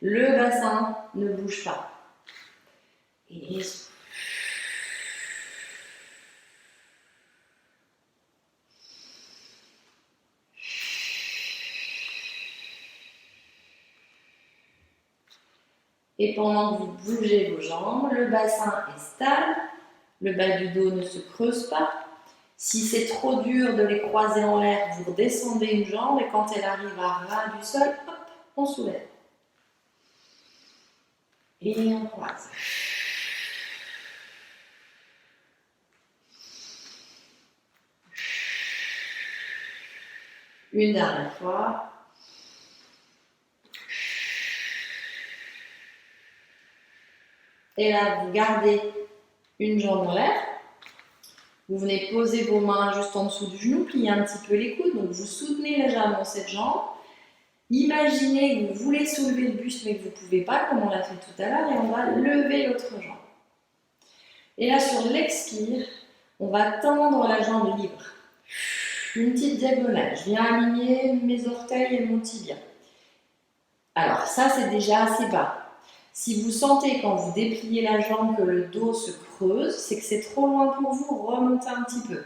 Le bassin ne bouge pas. Et souffle. Et pendant que vous bougez vos jambes, le bassin est stable, le bas du dos ne se creuse pas. Si c'est trop dur de les croiser en l'air, vous redescendez une jambe et quand elle arrive à ras du sol, hop, on soulève. Et on croise. Une dernière fois. Et là, vous gardez une jambe en l'air. Vous venez poser vos mains juste en dessous du genou, plier un petit peu les coudes. Donc, vous soutenez légèrement cette jambe. Imaginez que vous voulez soulever le buste, mais que vous ne pouvez pas, comme on l'a fait tout à l'heure. Et on va lever l'autre jambe. Et là, sur l'expire, on va tendre la jambe libre. Une petite diagonale. Je viens aligner mes orteils et mon tibia. Alors, ça, c'est déjà assez bas. Si vous sentez quand vous dépliez la jambe que le dos se creuse, c'est que c'est trop loin pour vous, remontez un petit peu.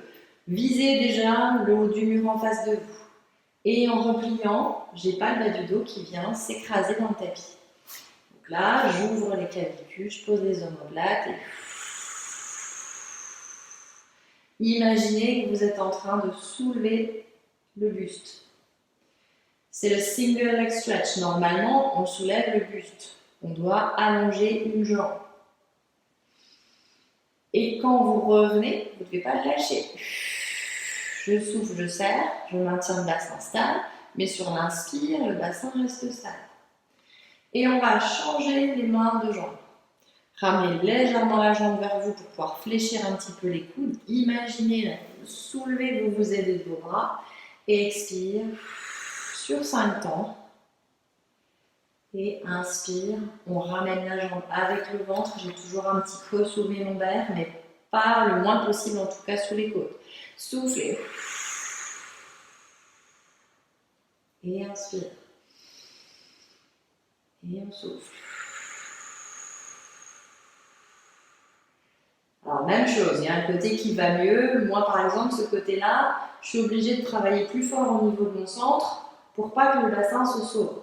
Visez déjà le haut du mur en face de vous. Et en repliant, j'ai pas le bas du dos qui vient s'écraser dans le tapis. Donc là, j'ouvre les clavicules, je pose les omoplates et imaginez que vous êtes en train de soulever le buste. C'est le single leg stretch. Normalement, on soulève le buste. On doit allonger une jambe. Et quand vous revenez, vous ne devez pas le lâcher. Je souffle, je serre, je maintiens le bassin stable, mais sur l'inspire, le bassin reste stable. Et on va changer les mains de jambes. Ramenez légèrement la jambe vers vous pour pouvoir fléchir un petit peu les coudes. Imaginez, là, vous soulevez, vous vous aidez de vos bras. Et expire sur 5 temps. Et inspire, on ramène la jambe avec le ventre. J'ai toujours un petit creux sous mes lombaires, mais pas le moins possible, en tout cas sous les côtes. Soufflez. Et inspire. Et on souffle. Alors, même chose, il y a un côté qui va mieux. Moi, par exemple, ce côté-là, je suis obligée de travailler plus fort au niveau de mon centre pour pas que le bassin se sauve.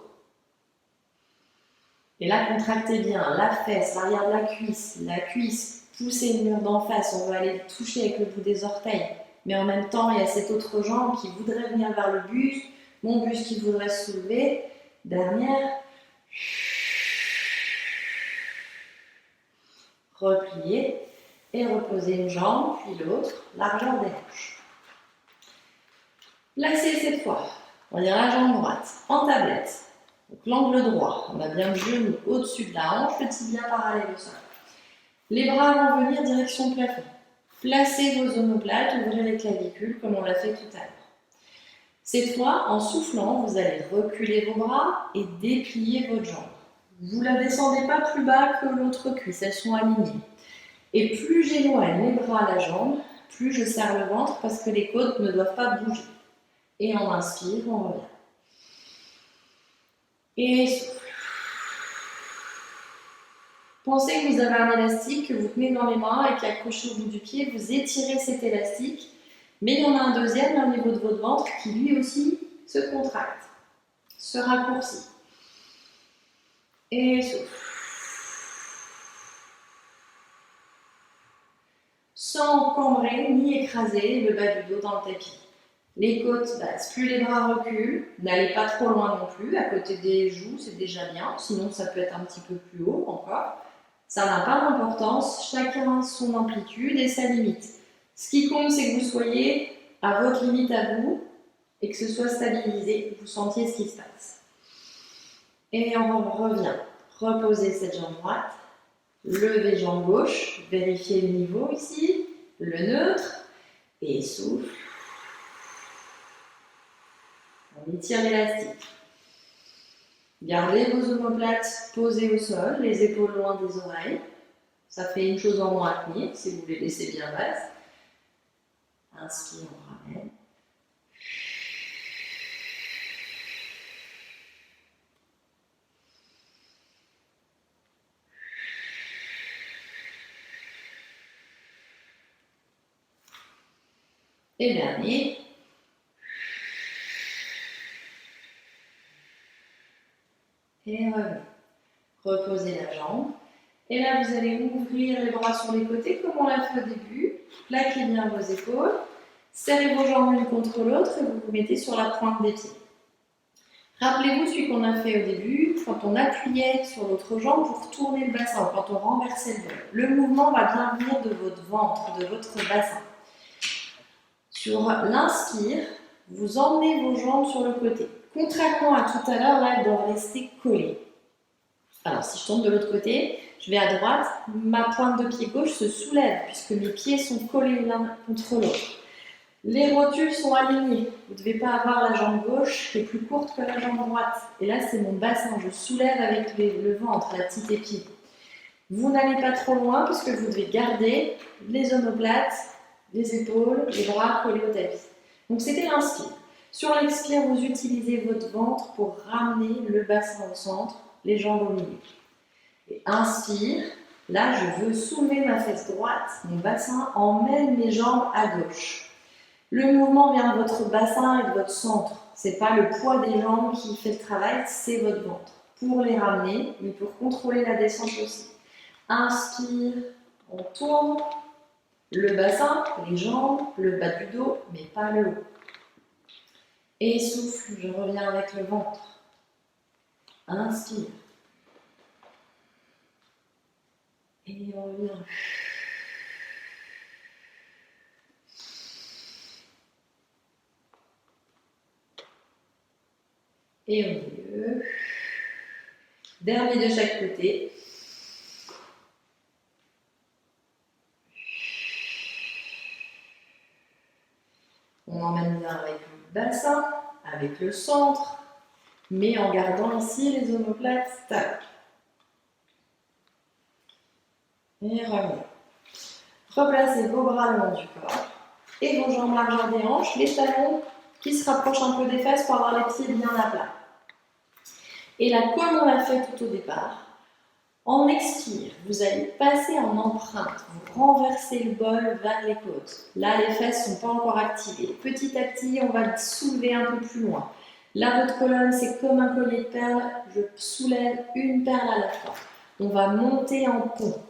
Et là, contractez bien la fesse, l'arrière de la cuisse, poussez le mur d'en face, on veut aller le toucher avec le bout des orteils. Mais en même temps, il y a cette autre jambe qui voudrait venir vers le buste, mon buste qui voudrait se soulever. Dernière. Repliez et reposez une jambe, puis l'autre, largeur des hanches. Placez cette fois, on dirait la jambe droite, en tablette. Donc l'angle droit, on a bien le genou au-dessus de la hanche, le tibia parallèle au sol. Les bras vont venir direction plafond. Placez vos omoplates, ouvrez les clavicules comme on l'a fait tout à l'heure. Cette fois, en soufflant, vous allez reculer vos bras et déplier votre jambe. Vous ne la descendez pas plus bas que l'autre cuisse, elles sont alignées. Et plus j'éloigne les bras à la jambe, plus je serre le ventre parce que les côtes ne doivent pas bouger. Et on inspire, on revient. Et souffle. Pensez que vous avez un élastique que vous tenez dans les mains et qui est accroché au bout du pied. Vous étirez cet élastique, mais il y en a un deuxième au niveau de votre ventre qui lui aussi se contracte, se raccourcit. Et souffle. Sans cambrer ni écraser le bas du dos dans le tapis. Les côtes basses, plus les bras reculent, n'allez pas trop loin non plus, à côté des joues, c'est déjà bien, sinon ça peut être un petit peu plus haut encore. Ça n'a pas d'importance, chacun son amplitude et sa limite. Ce qui compte, c'est que vous soyez à votre limite à vous et que ce soit stabilisé, que vous sentiez ce qui se passe. Et on revient, reposez cette jambe droite, levez jambe gauche, vérifiez le niveau ici, le neutre, et souffle. On étire l'élastique. Gardez vos omoplates posées au sol, les épaules loin des oreilles. Ça fait une chose en moins à tenir si vous les laissez bien basses. Inspire, on ramène. Et dernier. Et revenez. Reposez la jambe. Et là, vous allez ouvrir les bras sur les côtés comme on l'a fait au début. Plaquez bien vos épaules. Serrez vos jambes l'une contre l'autre et vous vous mettez sur la pointe des pieds. Rappelez-vous celui qu'on a fait au début, quand on appuyait sur l'autre jambe pour tourner le bassin, quand on renversait le bol. Le mouvement va bien venir de votre ventre, de votre bassin. Sur l'inspire, vous emmenez vos jambes sur le côté. Contrairement à tout à l'heure, là, elles doivent rester collées. Alors, si je tourne de l'autre côté, je vais à droite, ma pointe de pied gauche se soulève puisque mes pieds sont collés l'un contre l'autre. Les rotules sont alignées. Vous ne devez pas avoir la jambe gauche qui est plus courte que la jambe droite. Et là, c'est mon bassin. Je soulève avec le ventre, la petite épine. Vous n'allez pas trop loin puisque vous devez garder les omoplates, les épaules, les bras collés au tapis. Donc, c'était l'inspire. Sur l'expire, vous utilisez votre ventre pour ramener le bassin au centre, les jambes au milieu. Et inspire. Là, je veux soulever ma fesse droite. Mon bassin emmène mes jambes à gauche. Le mouvement vient de votre bassin et de votre centre. Ce n'est pas le poids des jambes qui fait le travail, c'est votre ventre. pour les ramener, mais pour contrôler la descente aussi. Inspire, on tourne le bassin, les jambes, le bas du dos, mais pas le haut. Et souffle, je reviens avec le ventre. Inspire. Et on revient. Et au milieu. Dernier de chaque côté. On emmène bien avec le bassin, avec le centre, mais en gardant ici les omoplates stables. Et revenez. Replacez vos bras le long du corps et vos jambes largeur des hanches, les talons qui se rapprochent un peu des fesses pour avoir les pieds bien à plat. Et là, comme on l'a fait tout au départ, en expire, vous allez passer en empreinte, vous renversez le bol vers les côtes. Là, les fesses ne sont pas encore activées. Petit à petit, on va le soulever un peu plus loin. Là, votre colonne, c'est comme un collier de perles. Je soulève une perle à la fois. On va monter en pont.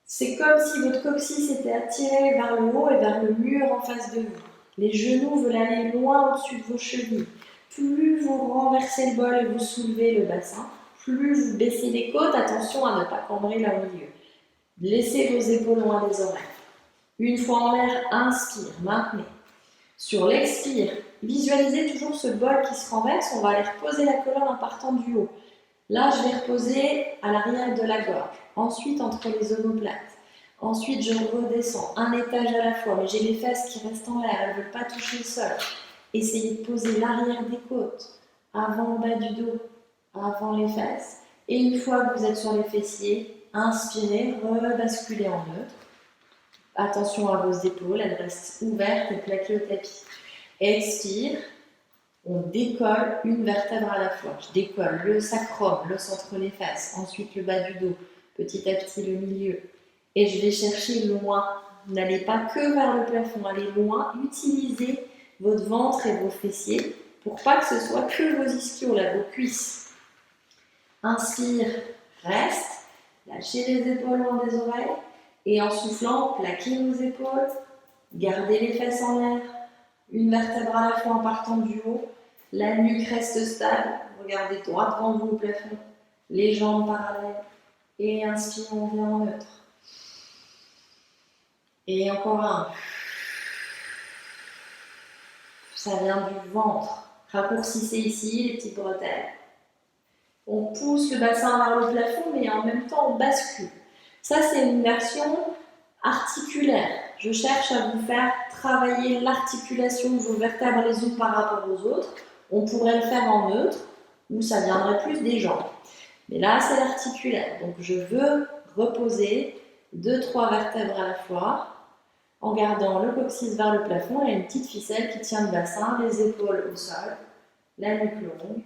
C'est comme si votre coccyx était attiré vers le haut et vers le mur en face de vous. Les genoux veulent aller loin au-dessus de vos chevilles. Plus vous renversez le bol et vous soulevez le bassin, plus vous baissez les côtes, attention à ne pas cambrer là au milieu. Laissez vos épaules loin des oreilles. Une fois en l'air, inspire, maintenez. Sur l'expire, visualisez toujours ce bol qui se renverse, on va aller reposer la colonne en partant du haut. Là, je vais reposer à l'arrière de la gorge, ensuite entre les omoplates. Ensuite, je redescends un étage à la fois, mais j'ai les fesses qui restent en l'air, elles ne veulent pas toucher le sol. Essayez de poser l'arrière des côtes, avant le bas du dos, avant les fesses. Et une fois que vous êtes sur les fessiers, inspirez, rebasculez en neutre. Attention à vos épaules, elles restent ouvertes et plaquez au tapis. Expire, on décolle une vertèbre à la fois. Je décolle le sacrum, l'os entre les fesses, ensuite le bas du dos, petit à petit le milieu. Et je vais chercher loin. N'allez pas que vers le plafond, allez loin. Utilisez votre ventre et vos fessiers pour pas que ce soit que vos ischios, là, vos cuisses. Inspire, reste, lâchez les épaules loin des oreilles et en soufflant, plaquez vos épaules, gardez les fesses en l'air, une vertèbre à la fois en partant du haut, la nuque reste stable, regardez droit devant vous au plafond, les jambes parallèles et inspire, on vient en neutre. Et encore un. Ça vient du ventre. Raccourcissez ici les petites bretelles. On pousse le bassin vers le plafond, mais en même temps, on bascule. Ça, c'est une version articulaire. Je cherche à vous faire travailler l'articulation de vos vertèbres les unes par rapport aux autres. On pourrait le faire en neutre, ou ça viendrait plus des jambes. Mais là, c'est l'articulaire. Donc, je veux reposer 2-3 vertèbres à la fois, en gardant le coccyx vers le plafond et une petite ficelle qui tient le bassin, les épaules au sol, la nuque longue,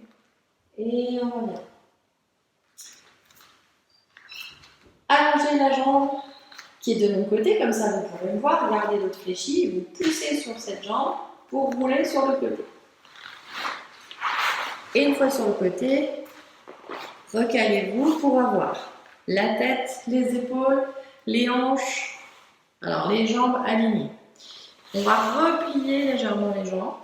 et on revient. Allongez la jambe qui est de mon côté, comme ça vous pourrez me voir, regardez l'autre fléchie, et vous poussez sur cette jambe pour rouler sur le côté. Et une fois sur le côté, recalez-vous pour avoir la tête, les épaules, les hanches, alors les jambes alignées. On va replier légèrement les jambes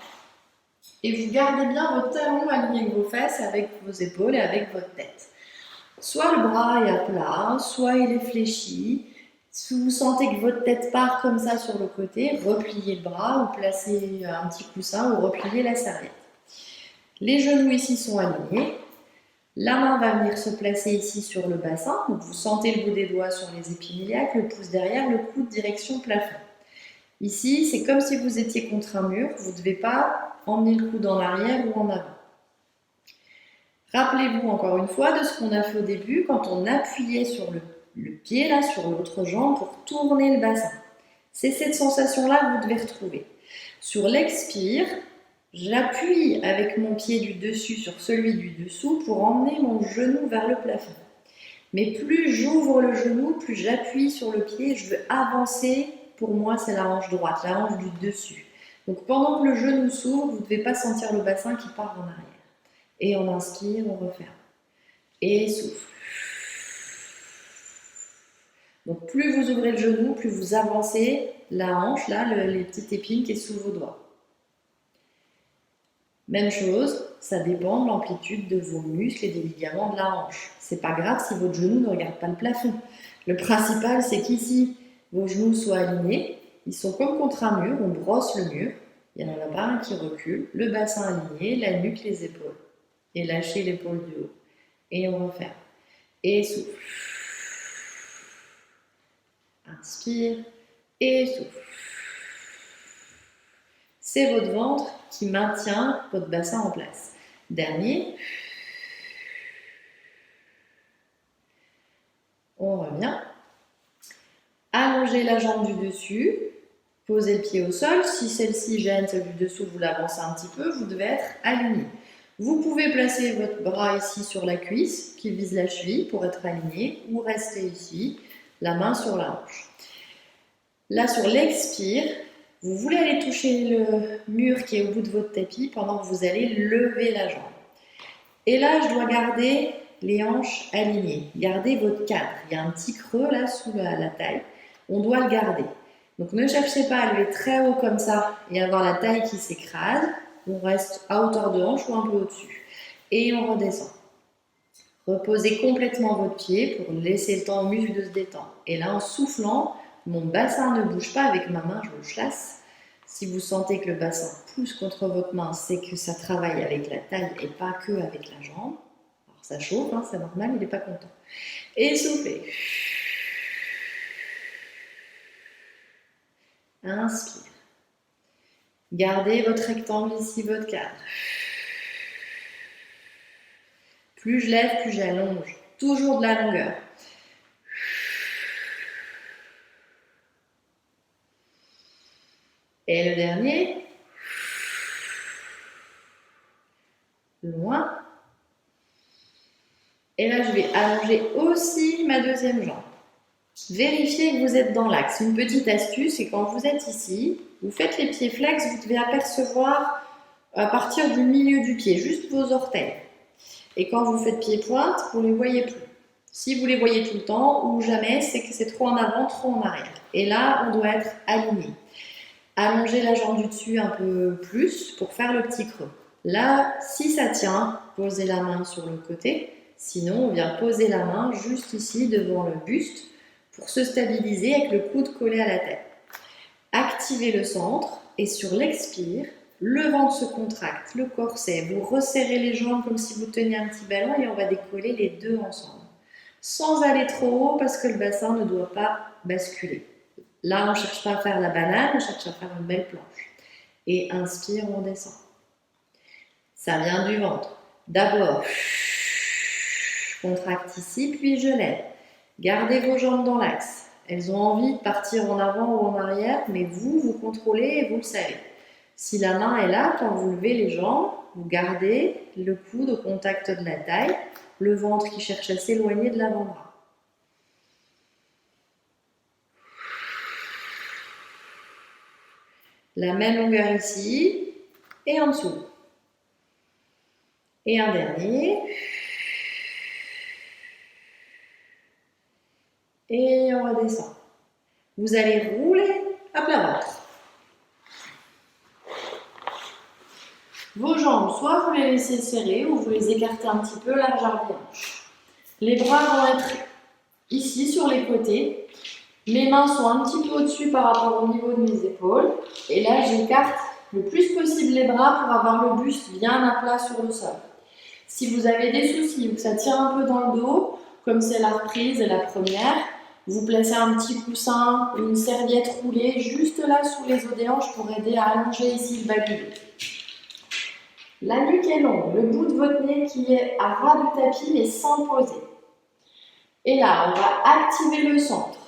et vous gardez bien vos talons alignés avec vos fesses, avec vos épaules et avec votre tête. Soit le bras est à plat, soit il est fléchi. Si vous sentez que votre tête part comme ça sur le côté, repliez le bras ou placez un petit coussin ou repliez la serviette. Les genoux ici sont alignés. La main va venir se placer ici sur le bassin, donc vous sentez le bout des doigts sur les épimyliaques, le pouce derrière, le coude direction plafond. Ici, c'est comme si vous étiez contre un mur, vous ne devez pas emmener le coude en arrière ou en avant. Rappelez-vous encore une fois de ce qu'on a fait au début, quand on appuyait sur le pied, là, sur l'autre jambe, pour tourner le bassin. C'est cette sensation-là que vous devez retrouver. Sur l'expire, j'appuie avec mon pied du dessus sur celui du dessous pour emmener mon genou vers le plafond. Mais plus j'ouvre le genou, plus j'appuie sur le pied, je veux avancer. Pour moi, c'est la hanche droite, la hanche du dessus. Donc pendant que le genou s'ouvre, vous ne devez pas sentir le bassin qui part en arrière. Et on inspire, on referme. Et souffle. Donc plus vous ouvrez le genou, plus vous avancez la hanche, là, les petites épines qui sont sous vos doigts. Même chose, ça dépend de l'amplitude de vos muscles et des ligaments de la hanche. C'est pas grave si votre genou ne regarde pas le plafond. Le principal, c'est qu'ici, vos genoux soient alignés. Ils sont comme contre un mur, on brosse le mur. Il n'y en a pas un qui recule. Le bassin aligné, la nuque, les épaules. Et lâchez l'épaule du haut. Et on referme. Et souffle. Inspire et souffle. C'est votre ventre qui maintient votre bassin en place. Dernier. On revient. Allongez la jambe du dessus. Posez le pied au sol. Si celle-ci gêne, celle du dessous, vous l'avancez un petit peu. Vous devez être aligné. Vous pouvez placer votre bras ici sur la cuisse qui vise la cheville pour être aligné ou rester ici, la main sur la hanche. Là, sur l'expire, vous voulez aller toucher le mur qui est au bout de votre tapis pendant que vous allez lever la jambe. Et là, je dois garder les hanches alignées. Gardez votre cadre. Il y a un petit creux là sous la taille. On doit le garder. Donc ne cherchez pas à lever très haut comme ça et avoir la taille qui s'écrase. On reste à hauteur de hanche ou un peu au-dessus. Et on redescend. Reposez complètement votre pied pour laisser le temps au muscle de se détendre. Et là, en soufflant, mon bassin ne bouge pas avec ma main, je le chasse. Si vous sentez que le bassin pousse contre votre main, c'est que ça travaille avec la taille et pas que avec la jambe. Alors ça chauffe, hein, c'est normal, il n'est pas content. Et soufflez. Inspire. Gardez votre rectangle ici, votre cadre. Plus je lève, plus j'allonge. Toujours de la longueur. Et le dernier. Loin. Et là, je vais allonger aussi ma deuxième jambe. Vérifiez que vous êtes dans l'axe. Une petite astuce, c'est quand vous êtes ici, vous faites les pieds flex, vous devez apercevoir à partir du milieu du pied, juste vos orteils. Et quand vous faites pied pointe, vous ne les voyez plus. Si vous les voyez tout le temps ou jamais, c'est que c'est trop en avant, trop en arrière. Et là, on doit être aligné. Allongez la jambe du dessus un peu plus pour faire le petit creux. Là, si ça tient, posez la main sur le côté. Sinon, on vient poser la main juste ici devant le buste pour se stabiliser avec le coude collé à la tête. Activez le centre et sur l'expire, le ventre se contracte, le corset, vous resserrez les jambes comme si vous teniez un petit ballon et on va décoller les deux ensemble. Sans aller trop haut parce que le bassin ne doit pas basculer. Là, on ne cherche pas à faire la banane, on cherche à faire une belle planche. Et inspire, on descend. Ça vient du ventre. D'abord, contracte ici, puis je lève. Gardez vos jambes dans l'axe. Elles ont envie de partir en avant ou en arrière, mais vous contrôlez et vous le savez. Si la main est là, quand vous levez les jambes, vous gardez le coude au contact de la taille, le ventre qui cherche à s'éloigner de l'avant-bras. La même longueur ici et en dessous. Et un dernier. Et on redescend. Vous allez rouler à plat ventre. Vos jambes, soit vous les laissez serrer ou vous les écartez un petit peu, largeur des hanches. Les bras vont être ici sur les côtés. Mes mains sont un petit peu au-dessus par rapport au niveau de mes épaules. Et là, j'écarte le plus possible les bras pour avoir le buste bien à plat sur le sol. Si vous avez des soucis ou que ça tire un peu dans le dos, comme c'est la reprise et la première, vous placez un petit coussin, une serviette roulée juste là sous les os des hanches pour aider à allonger ici le bas du dos. La nuque est longue, le bout de votre nez qui est à ras du tapis mais sans poser. Et là, on va activer le centre.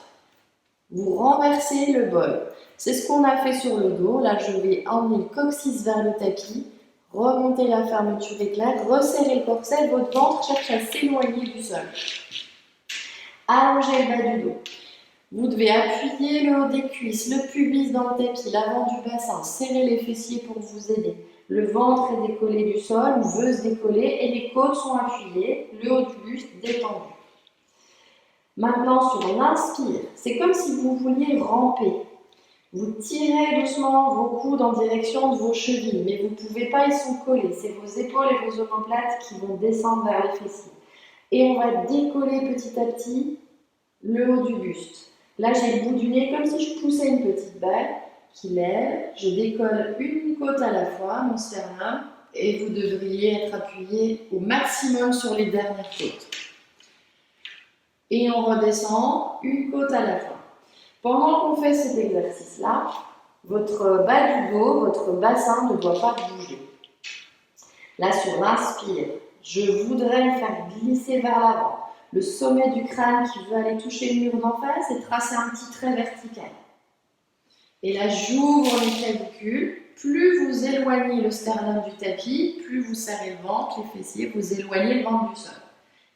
Vous renversez le bol. C'est ce qu'on a fait sur le dos. Là, je vais emmener le coccyx vers le tapis, remonter la fermeture éclair, resserrer le corset. Votre ventre cherche à s'éloigner du sol. Allongez le bas du dos. Vous devez appuyer le haut des cuisses, le pubis dans le tapis, l'avant du bassin, serrer les fessiers pour vous aider. Le ventre est décollé du sol ou veut se décoller et les côtes sont appuyées, le haut du buste détendu. Maintenant, sur l'inspire, c'est comme si vous vouliez ramper. Vous tirez doucement vos coudes en direction de vos chevilles, mais vous ne pouvez pas, ils sont collés. C'est vos épaules et vos omoplates qui vont descendre vers les fessiers. Et on va décoller petit à petit le haut du buste. Là, j'ai le bout du nez comme si je poussais une petite balle qui lève. Je décolle une côte à la fois, mon sternum, et vous devriez être appuyé au maximum sur les dernières côtes. Et on redescend une côte à la fois. Pendant qu'on fait cet exercice-là, votre bas du dos, votre bassin ne doit pas bouger. Là, sur l'inspire, je voudrais me faire glisser vers l'avant. Le sommet du crâne qui veut aller toucher le mur d'en face et tracer un petit trait vertical. Et là, j'ouvre les clavicules. Plus vous éloignez le sternum du tapis, plus vous serrez le ventre, les fessiers, vous éloignez le ventre du sol.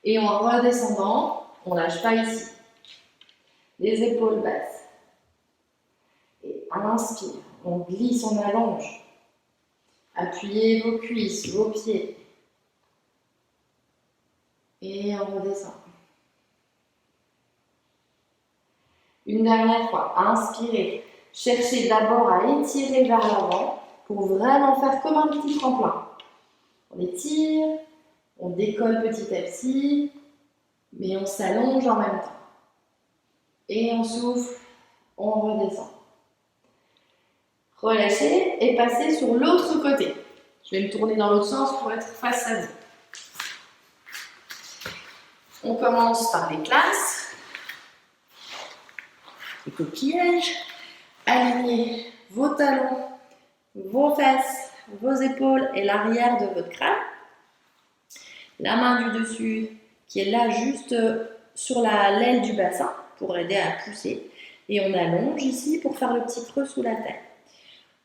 Et en redescendant, on ne lâche pas ici. Les épaules basses. Et inspire, on glisse, on allonge. Appuyez vos cuisses, vos pieds. Et on redescend. Une dernière fois, inspirez. Cherchez d'abord à étirer vers l'avant pour vraiment faire comme un petit tremplin. On étire, on décolle petit à petit, mais on s'allonge en même temps. Et on souffle, on redescend. Relâchez et passez sur l'autre côté. Je vais me tourner dans l'autre sens pour être face à vous. On commence par les classes, les coquillages. Alignez vos talons, vos fesses, vos épaules et l'arrière de votre crâne. La main du dessus qui est là juste sur l'aile du bassin pour aider à pousser. Et on allonge ici pour faire le petit creux sous la tête.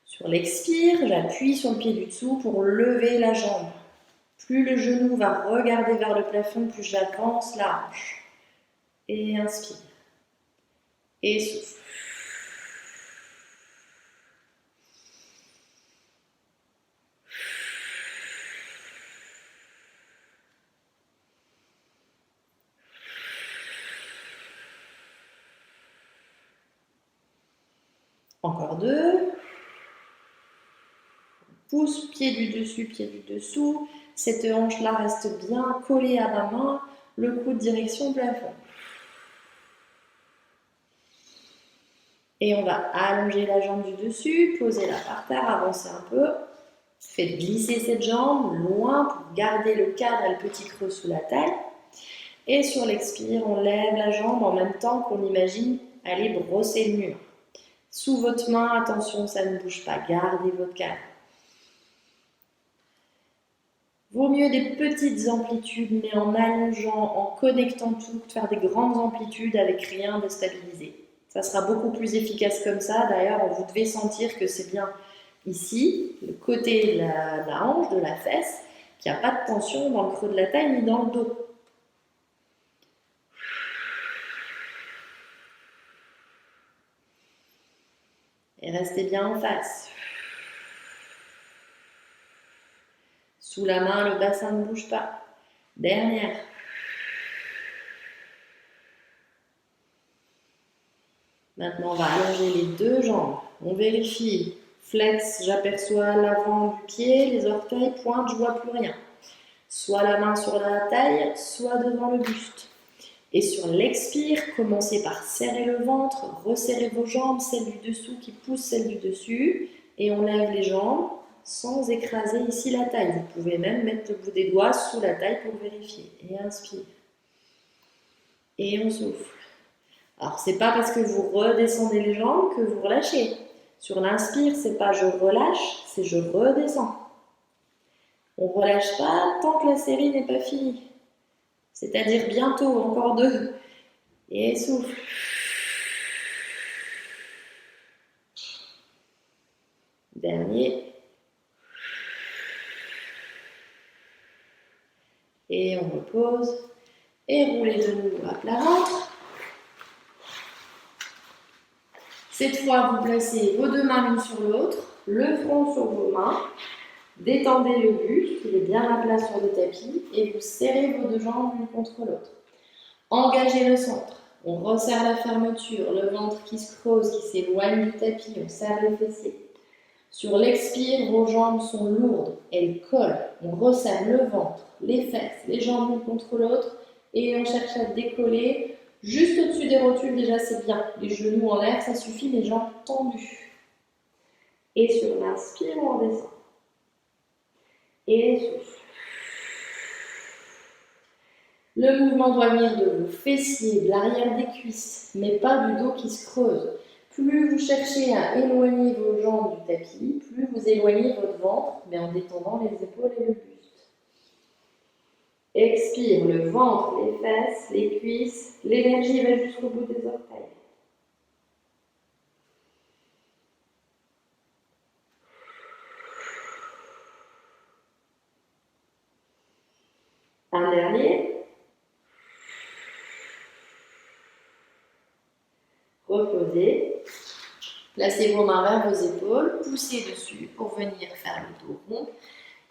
Sur l'expire, j'appuie sur le pied du dessous pour lever la jambe. Plus le genou va regarder vers le plafond, plus j'avance la hanche. Et inspire. Et souffle. Encore deux. Pouce, pied du dessus, pied du dessous. Cette hanche-là reste bien collée à ma main. Le coude direction plafond. Et on va allonger la jambe du dessus, poser la par terre, avancer un peu. Faites glisser cette jambe loin pour garder le cadre et le petit creux sous la taille. Et sur l'expire, on lève la jambe en même temps qu'on imagine aller brosser le mur. Sous votre main, attention, ça ne bouge pas, gardez votre cadre. Vaut mieux des petites amplitudes, mais en allongeant, en connectant tout, faire des grandes amplitudes avec rien de stabilisé. Ça sera beaucoup plus efficace comme ça. D'ailleurs, vous devez sentir que c'est bien ici, le côté de la hanche, de la fesse, qu'il n'y a pas de tension dans le creux de la taille ni dans le dos. Et restez bien en face. Sous la main, le bassin ne bouge pas. Dernière. Maintenant, on va allonger les deux jambes. On vérifie. Flex, j'aperçois l'avant du pied, les orteils, pointe, je ne vois plus rien. Soit la main sur la taille, soit devant le buste. Et sur l'expire, commencez par serrer le ventre, resserrer vos jambes, celle du dessous qui pousse celle du dessus. Et on lève les jambes sans écraser ici la taille. Vous pouvez même mettre le bout des doigts sous la taille pour vérifier. Et inspire. Et on souffle. Alors, c'est pas parce que vous redescendez les jambes que vous relâchez. Sur l'inspire, c'est pas je relâche, c'est je redescends. On relâche pas tant que la série n'est pas finie. C'est-à-dire bientôt, encore deux. Et souffle. Dernier. Et on repose. Et roulez de nouveau à plat ventre. Cette fois, vous placez vos deux mains l'une sur l'autre, le front sur vos mains, détendez le buste, il est bien à plat sur le tapis, et vous serrez vos deux jambes l'une contre l'autre. Engagez le centre, on resserre la fermeture, le ventre qui se creuse, qui s'éloigne du tapis, on serre les fessiers. Sur l'expire, vos jambes sont lourdes, elles collent, on resserre le ventre, les fesses, les jambes l'une contre l'autre, et on cherche à décoller. Juste au-dessus des rotules, déjà c'est bien. Les genoux en l'air, ça suffit, les jambes tendues. Et sur l'inspire, on descend. Et souffle. Le mouvement doit venir de vos fessiers, de l'arrière des cuisses, mais pas du dos qui se creuse. Plus vous cherchez à éloigner vos jambes du tapis, plus vous éloignez votre ventre, mais en détendant les épaules et le buste. Expire, le ventre, les fesses, les cuisses, l'énergie va jusqu'au bout des orteils. Un dernier. Reposez. Placez vos mains vers vos épaules, poussez dessus pour venir faire le dos rond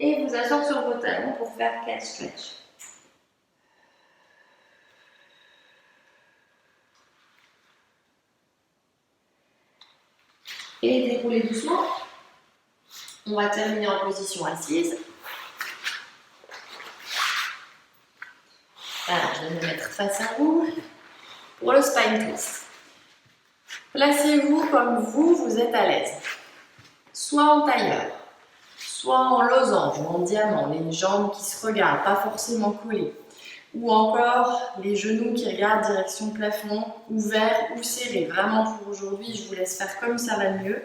et vous asseoir sur vos talons pour faire 4 stretch. Et déroulez doucement. On va terminer en position assise. Alors, je vais me mettre face à vous pour le spine twist. Placez-vous comme vous êtes à l'aise. Soit en tailleur, soit en losange ou en diamant, les jambes qui se regardent, pas forcément collées. Ou encore les genoux qui regardent direction plafond, ouverts ou serrés. Vraiment pour aujourd'hui, je vous laisse faire comme ça va le mieux.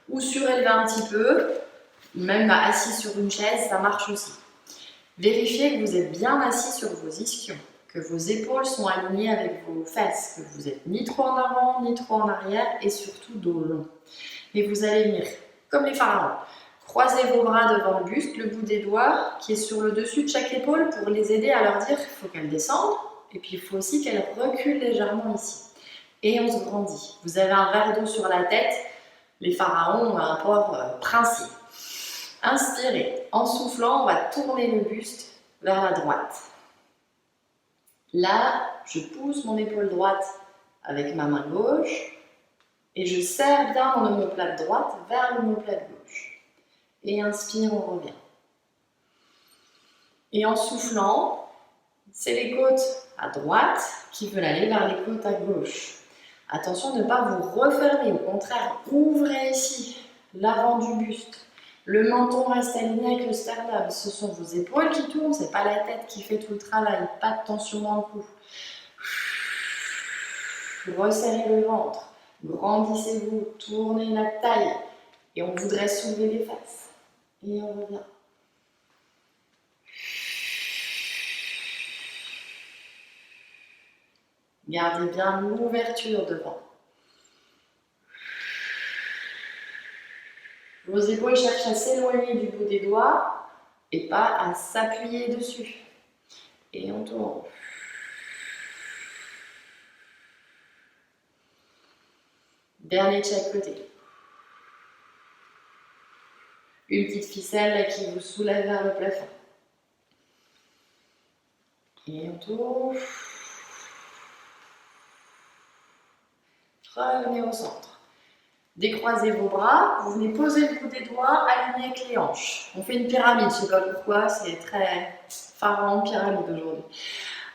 Ou surélever un petit peu, même assis sur une chaise, ça marche aussi. Vérifiez que vous êtes bien assis sur vos ischions, que vos épaules sont alignées avec vos fesses, que vous n'êtes ni trop en avant, ni trop en arrière et surtout dos long. Et vous allez venir, comme les pharaons, croisez vos bras devant le buste, le bout des doigts qui est sur le dessus de chaque épaule pour les aider à leur dire qu'il faut qu'elles descendent et puis il faut aussi qu'elles reculent légèrement ici. Et on se grandit. Vous avez un verre d'eau sur la tête, les pharaons ont un port princier. Inspirez. En soufflant, on va tourner le buste vers la droite. Là, je pousse mon épaule droite avec ma main gauche et je serre bien mon omoplate droite vers l'omoplate gauche. Et inspire, on revient. Et en soufflant, c'est les côtes à droite qui veulent aller vers les côtes à gauche. Attention de ne pas vous refermer, au contraire, ouvrez ici l'avant du buste. Le menton reste aligné avec le sternum. Ce sont vos épaules qui tournent, ce n'est pas la tête qui fait tout le travail. Pas de tension dans le cou. Resserrez le ventre. Grandissez-vous, tournez la taille. Et on voudrait soulever les fesses. Et on revient. Gardez bien l'ouverture devant. Vos épaules cherchent à s'éloigner du bout des doigts et pas à s'appuyer dessus. Et on tourne. Dernier de chaque côté. Une petite ficelle là, qui vous soulève vers le plafond. Et on tourne. Revenez au centre. Décroisez vos bras, vous venez poser le bout des doigts, aligner avec les hanches. On fait une pyramide, je ne sais pas pourquoi, c'est très pharaon pyramide aujourd'hui.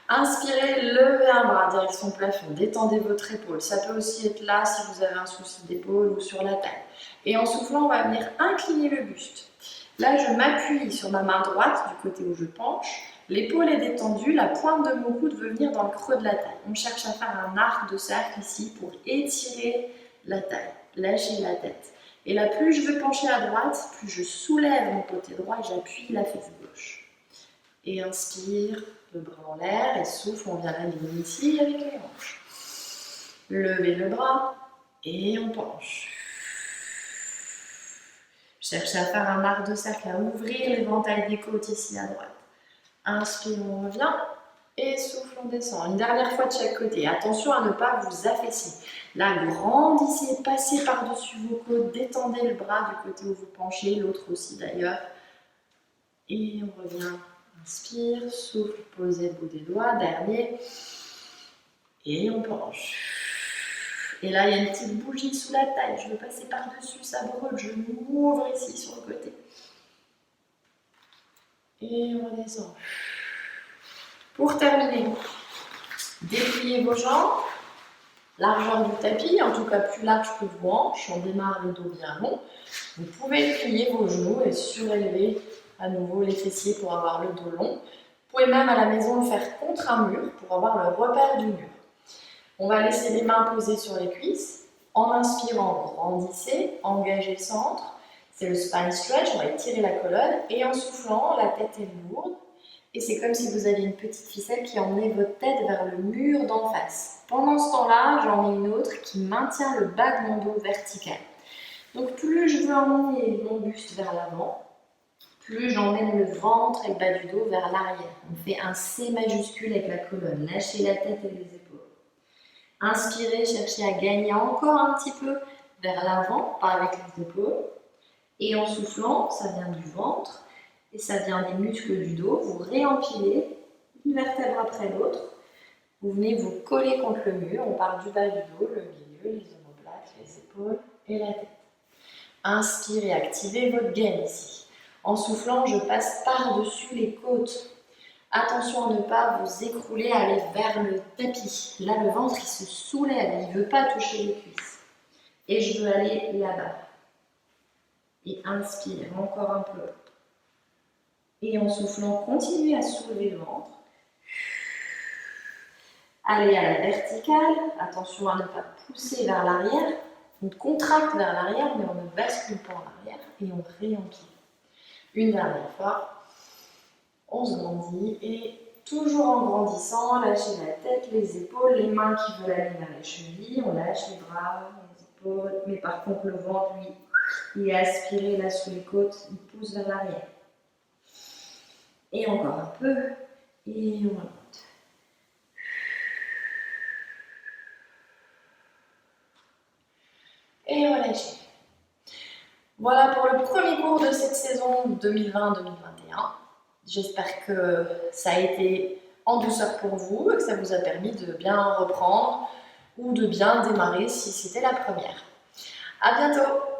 Inspirez, levez un bras direction plafond, détendez votre épaule. Ça peut aussi être là si vous avez un souci d'épaule ou sur la taille. Et en soufflant, on va venir incliner le buste. Là, je m'appuie sur ma main droite du côté où je penche. L'épaule est détendue, la pointe de mon coude veut venir dans le creux de la taille. On cherche à faire un arc de cercle ici pour étirer la taille. Lâchez la tête. Et là, plus je veux pencher à droite, plus je soulève mon côté droit et j'appuie la fesse gauche. Et inspire, le bras en l'air et souffle, on vient aligner ici avec les hanches. Levez le bras et on penche. Cherchez à faire un arc de cercle, à ouvrir l'éventail des côtes ici à droite. Inspire, on revient. Et souffle, on descend. Une dernière fois de chaque côté. Attention à ne pas vous affaisser. Là, grandissez, passez par-dessus vos côtes, détendez le bras du côté où vous penchez, l'autre aussi d'ailleurs. Et on revient. Inspire, souffle, posez le bout des doigts. Dernier. Et on penche. Et là, il y a une petite bougie sous la taille. Je veux passer par-dessus, ça brûle. Je m'ouvre ici sur le côté. Et on redescend. Pour terminer, dépliez vos jambes, largeur du tapis, en tout cas plus large que vos hanches, on démarre le dos bien long. Vous pouvez plier vos genoux et surélever à nouveau les fessiers pour avoir le dos long. Vous pouvez même à la maison le faire contre un mur pour avoir le repère du mur. On va laisser les mains posées sur les cuisses. En inspirant, grandissez, engagez le centre. C'est le spine stretch, on va étirer la colonne. Et en soufflant, la tête est lourde. Et c'est comme si vous aviez une petite ficelle qui emmenait votre tête vers le mur d'en face. Pendant ce temps-là, j'en ai une autre qui maintient le bas de mon dos vertical. Donc plus je veux emmener mon buste vers l'avant, plus j'emmène le ventre et le bas du dos vers l'arrière. On fait un C majuscule avec la colonne. Lâchez la tête et les épaules. Inspirez, cherchez à gagner encore un petit peu vers l'avant, pas avec les épaules. Et en soufflant, ça vient du ventre. Et ça vient des muscles du dos, vous réempilez une vertèbre après l'autre, vous venez vous coller contre le mur, on part du bas du dos, le milieu, les omoplates, les épaules et la tête. Inspirez, activez votre gaine ici. En soufflant, je passe par-dessus les côtes. Attention à ne pas vous écrouler, aller vers le tapis. Là, le ventre, il se soulève, il ne veut pas toucher les cuisses. Et je veux aller là-bas. Et inspire, encore un peu. Et en soufflant, continuez à soulever le ventre. Allez à la verticale. Attention à ne pas pousser vers l'arrière. On contracte vers l'arrière, mais on ne bascule pas en arrière. Et on réempile. Une dernière fois. On se grandit. Et toujours en grandissant, lâchez la tête, les épaules, les mains qui veulent aller vers les chevilles. On lâche les bras, les épaules. Mais par contre, le ventre, lui, il est aspiré là sous les côtes. Il pousse vers l'arrière. Et encore un peu, et on remonte. Et relâchez. Voilà pour le premier cours de cette saison 2020-2021. J'espère que ça a été en douceur pour vous et que ça vous a permis de bien reprendre ou de bien démarrer si c'était la première. À bientôt!